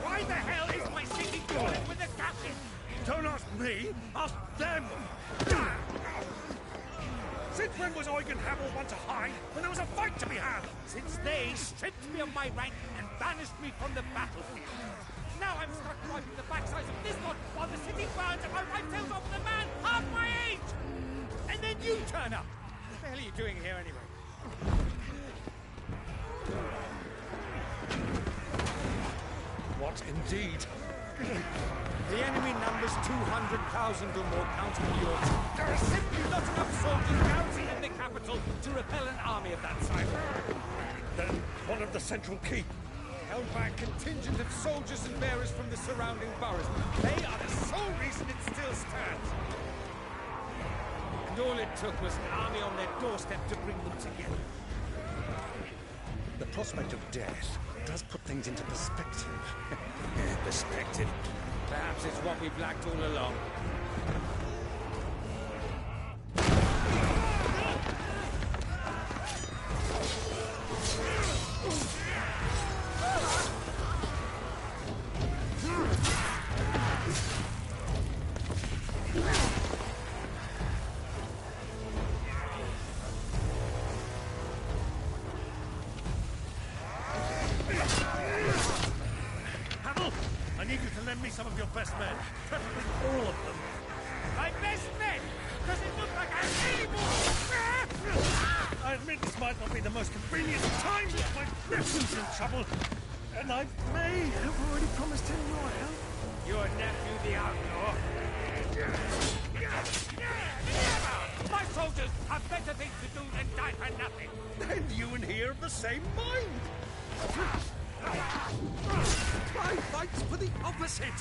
Why the hell is my city going with the captain? Don't ask me, ask them! Since when was Eugen Hamel one to hide when there was a fight to be had? Since they stripped me of my rank and banished me from the battlefield. Now I'm stuck wiping the backsides of this lot while the city burns and my wife tells off the man half my age! And then you turn up! What the hell are you doing here anyway? What indeed? The enemy numbers 200,000 or more, counting yours. There are simply not enough soldiers garrisoned in the capital to repel an army of that size. Then what of the central keep? Held by a contingent of soldiers and bearers from the surrounding boroughs. They are the sole reason it still stands. And all it took was an army on their doorstep to bring them together. The prospect of death does put things into perspective. Perspective? Perhaps it's what we've lacked all along. I need you to lend me some of your best men. Preferably all of them. My best men? Does it look like I have any more? I admit this might not be the most convenient time, but my nephew's in trouble. And I may have already promised him your help. Your nephew, the outlaw? Never! My soldiers have better things to do than die for nothing. And you and he are of the same mind. I fight for the opposite.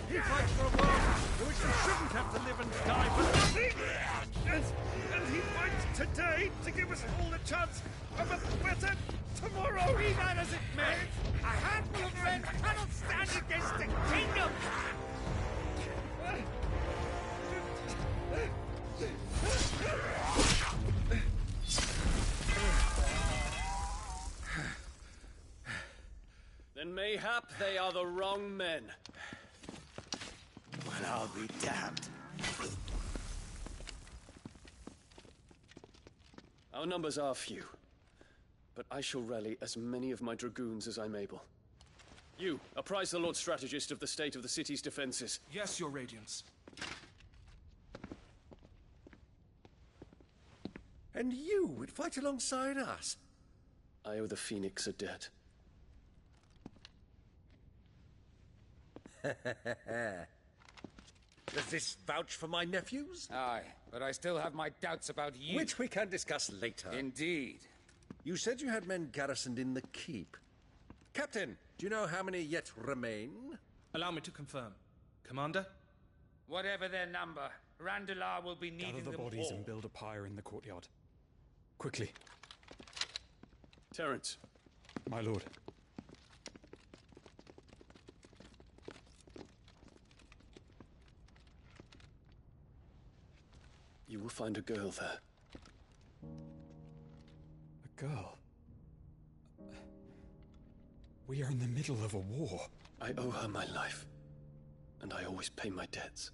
He fights for a world in which the shouldn't have to live and die for nothing! And he fights today to give us all the chance of a better tomorrow! Be that as it may, a handful of men cannot stand against a kingdom! Then mayhap they are the wrong men. Well, I'll be damned. Our numbers are few, but I shall rally as many of my dragoons as I'm able. You, apprise the Lord Strategist of the state of the city's defenses. Yes, Your Radiance. And you would fight alongside us? I owe the Phoenix a debt. Does this vouch for my nephews? Aye, but I still have my doubts about you. Which we can discuss later. Indeed. You said you had men garrisoned in the keep. Captain, do you know how many yet remain? Allow me to confirm. Commander? Whatever their number, Randalar will be needing Gather the them bodies all. and build a pyre in the courtyard. Quickly. Terence. My lord. You will find a girl there. A girl? We are in the middle of a war. I owe her my life, and I always pay my debts.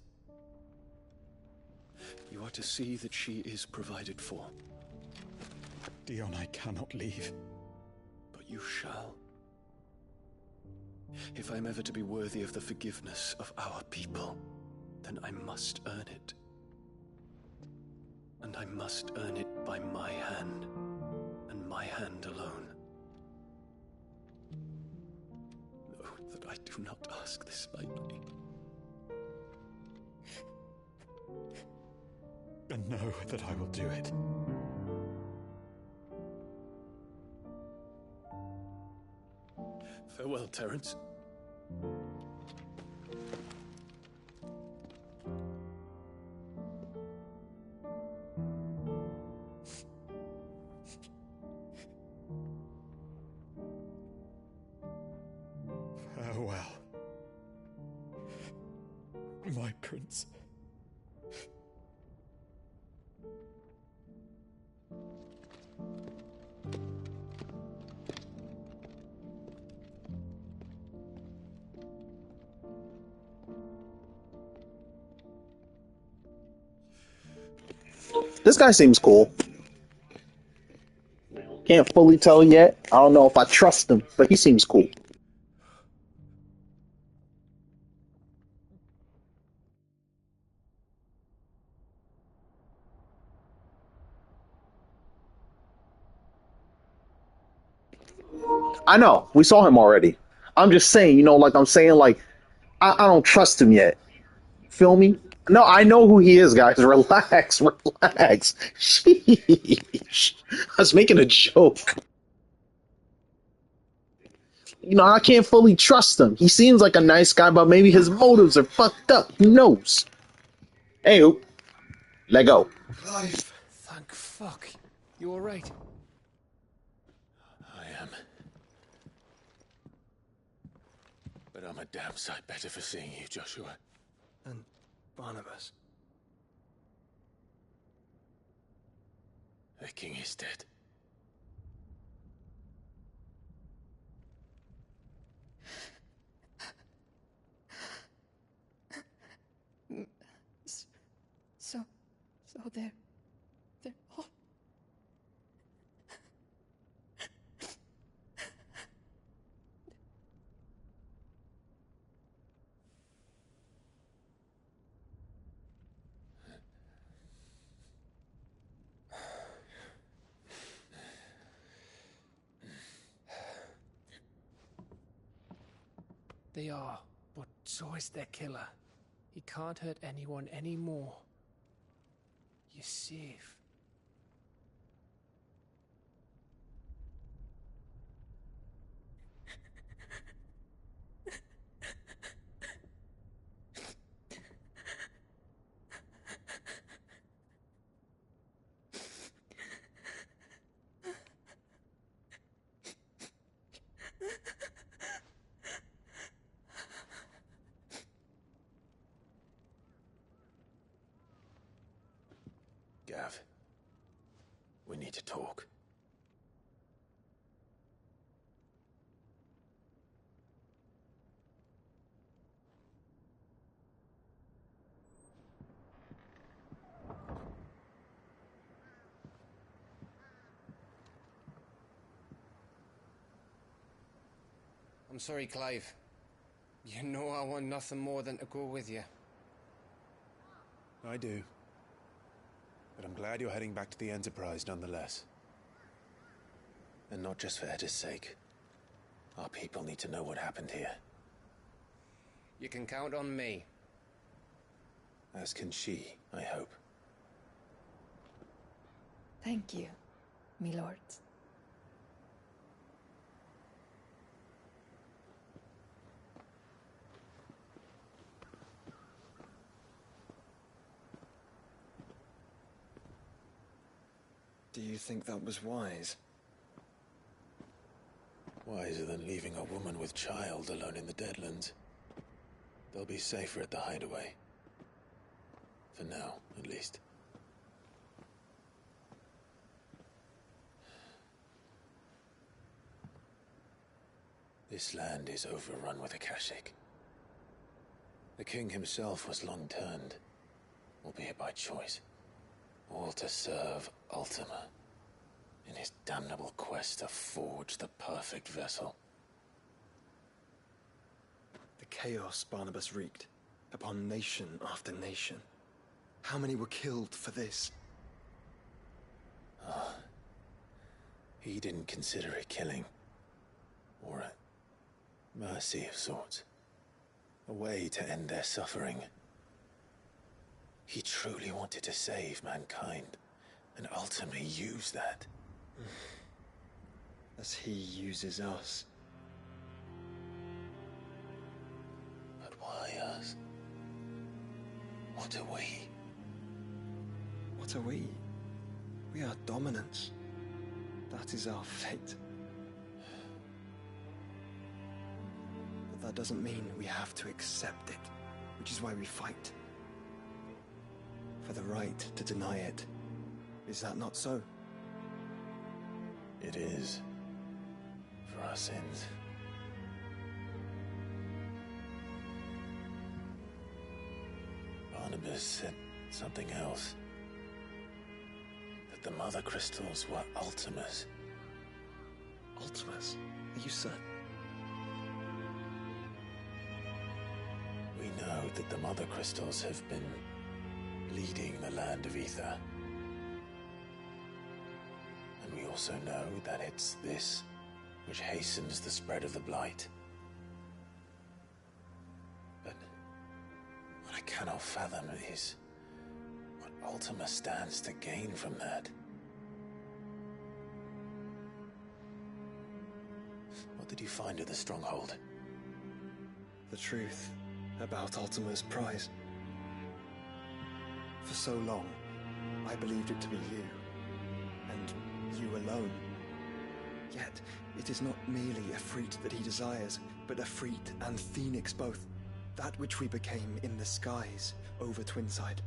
You are to see that she is provided for. Dion, I cannot leave. But you shall. If I'm ever to be worthy of the forgiveness of our people, then I must earn it. And I must earn it by my hand, and my hand alone. Know that I do not ask this lightly. And know that I will do it. Farewell, Terence. Farewell, my prince. This guy seems cool. Can't fully tell yet. I don't know if I trust him, but he seems cool. I know, we saw him already. I'm just saying, like I'm saying, like, I don't trust him yet. Feel me? No, I know who he is, guys. Relax, relax. Sheesh. I was making a joke. I can't fully trust him. He seems like a nice guy, but maybe his motives are fucked up. Who knows? Hey, let go. Clive, thank fuck. You alright? I am. But I'm a damn sight better for seeing you, Joshua. And Barnabas. The king is dead. So they're all... They are, but so is their killer. He can't hurt anyone anymore. You're safe. need to talk. I'm sorry, Clive. You know I want nothing more than to go with you. I do. But I'm glad you're heading back to the Enterprise nonetheless. And not just for Edda's sake. Our people need to know what happened here. You can count on me. As can she, I hope. Thank you, me lords. Do you think that was wise? Wiser than leaving a woman with child alone in the Deadlands. They'll be safer at the hideaway. For now, at least. This land is overrun with Akashic. The king himself was long turned, albeit by choice, all to serve Ultima in his damnable quest to forge the perfect vessel. The chaos Barnabas wreaked upon nation after nation. How many were killed for this? He didn't consider it killing. Or a mercy of sorts. A way to end their suffering. He truly wanted to save mankind, and ultimately used that. As he uses us. But why us? What are we? What are we? We are dominance. That is our fate. But that doesn't mean we have to accept it, which is why we fight. For the right to deny it. Is that not so? It is. For our sins. Barnabas said something else. That the Mother Crystals were Ultimas. Ultimas? Are you certain? We know that the Mother Crystals have been leading the land of Ether. And we also know that it's this which hastens the spread of the Blight. But what I cannot fathom is what Ultima stands to gain from that. What did you find at the Stronghold? The truth about Ultima's prize. For so long, I believed it to be you, and you alone. Yet, it is not merely a Efreet that he desires, but Efreet and Phoenix both. That which we became in the skies over Twinside.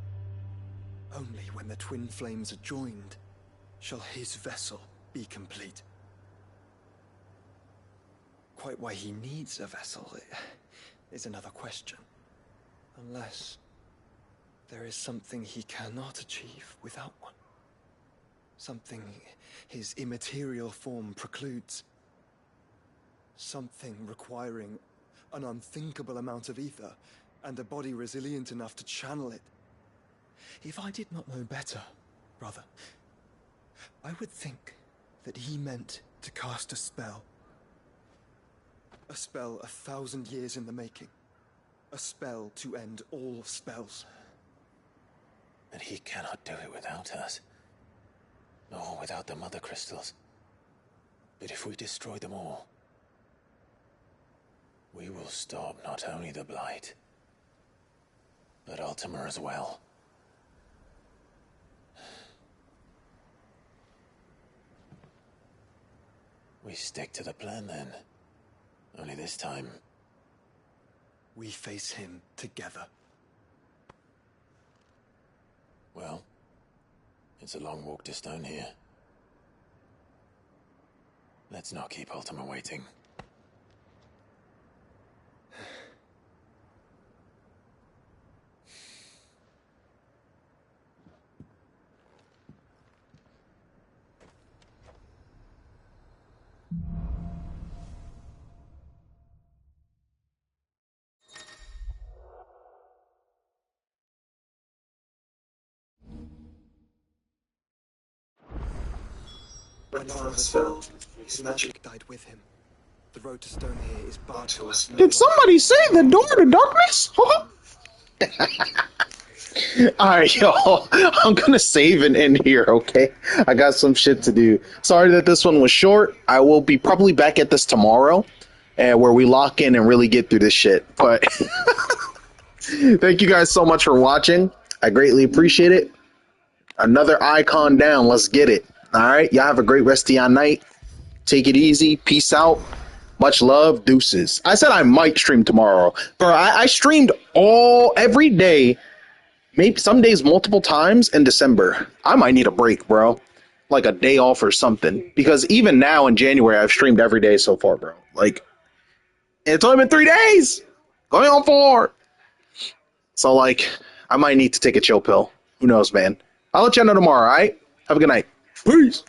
Only when the twin flames are joined shall his vessel be complete. Quite why he needs a vessel is another question. Unless there is something he cannot achieve without one. Something his immaterial form precludes. Something requiring an unthinkable amount of ether and a body resilient enough to channel it. If I did not know better, brother, I would think that he meant to cast a spell. A spell 1,000 years in the making. A spell to end all spells. And he cannot do it without us. Nor without the Mother Crystals. But if we destroy them all, we will stop not only the Blight, but Ultima as well. We stick to the plan then. Only this time, we face him together. Well, it's a long walk to Stone here. Let's not keep Ultima waiting. When Arms fell, his magic died with him. The road to Stonehere is barred to us. Did somebody say the door to darkness? Alright, y'all. I'm gonna save and end here, okay? I got some shit to do. Sorry that this one was short. I will be probably back at this tomorrow, where we lock in and really get through this shit. But thank you guys so much for watching. I greatly appreciate it. Another icon down. Let's get it. Alright, y'all have a great rest of your night. Take it easy. Peace out. Much love. Deuces. I said I might stream tomorrow. Bro, I streamed every day. Maybe some days multiple times in December. I might need a break, bro. Like a day off or something. Because even now in January, I've streamed every day so far, bro. Like, it's only been 3 days. Going on 4. So, like, I might need to take a chill pill. Who knows, man. I'll let you know tomorrow, alright? Have a good night. Peace.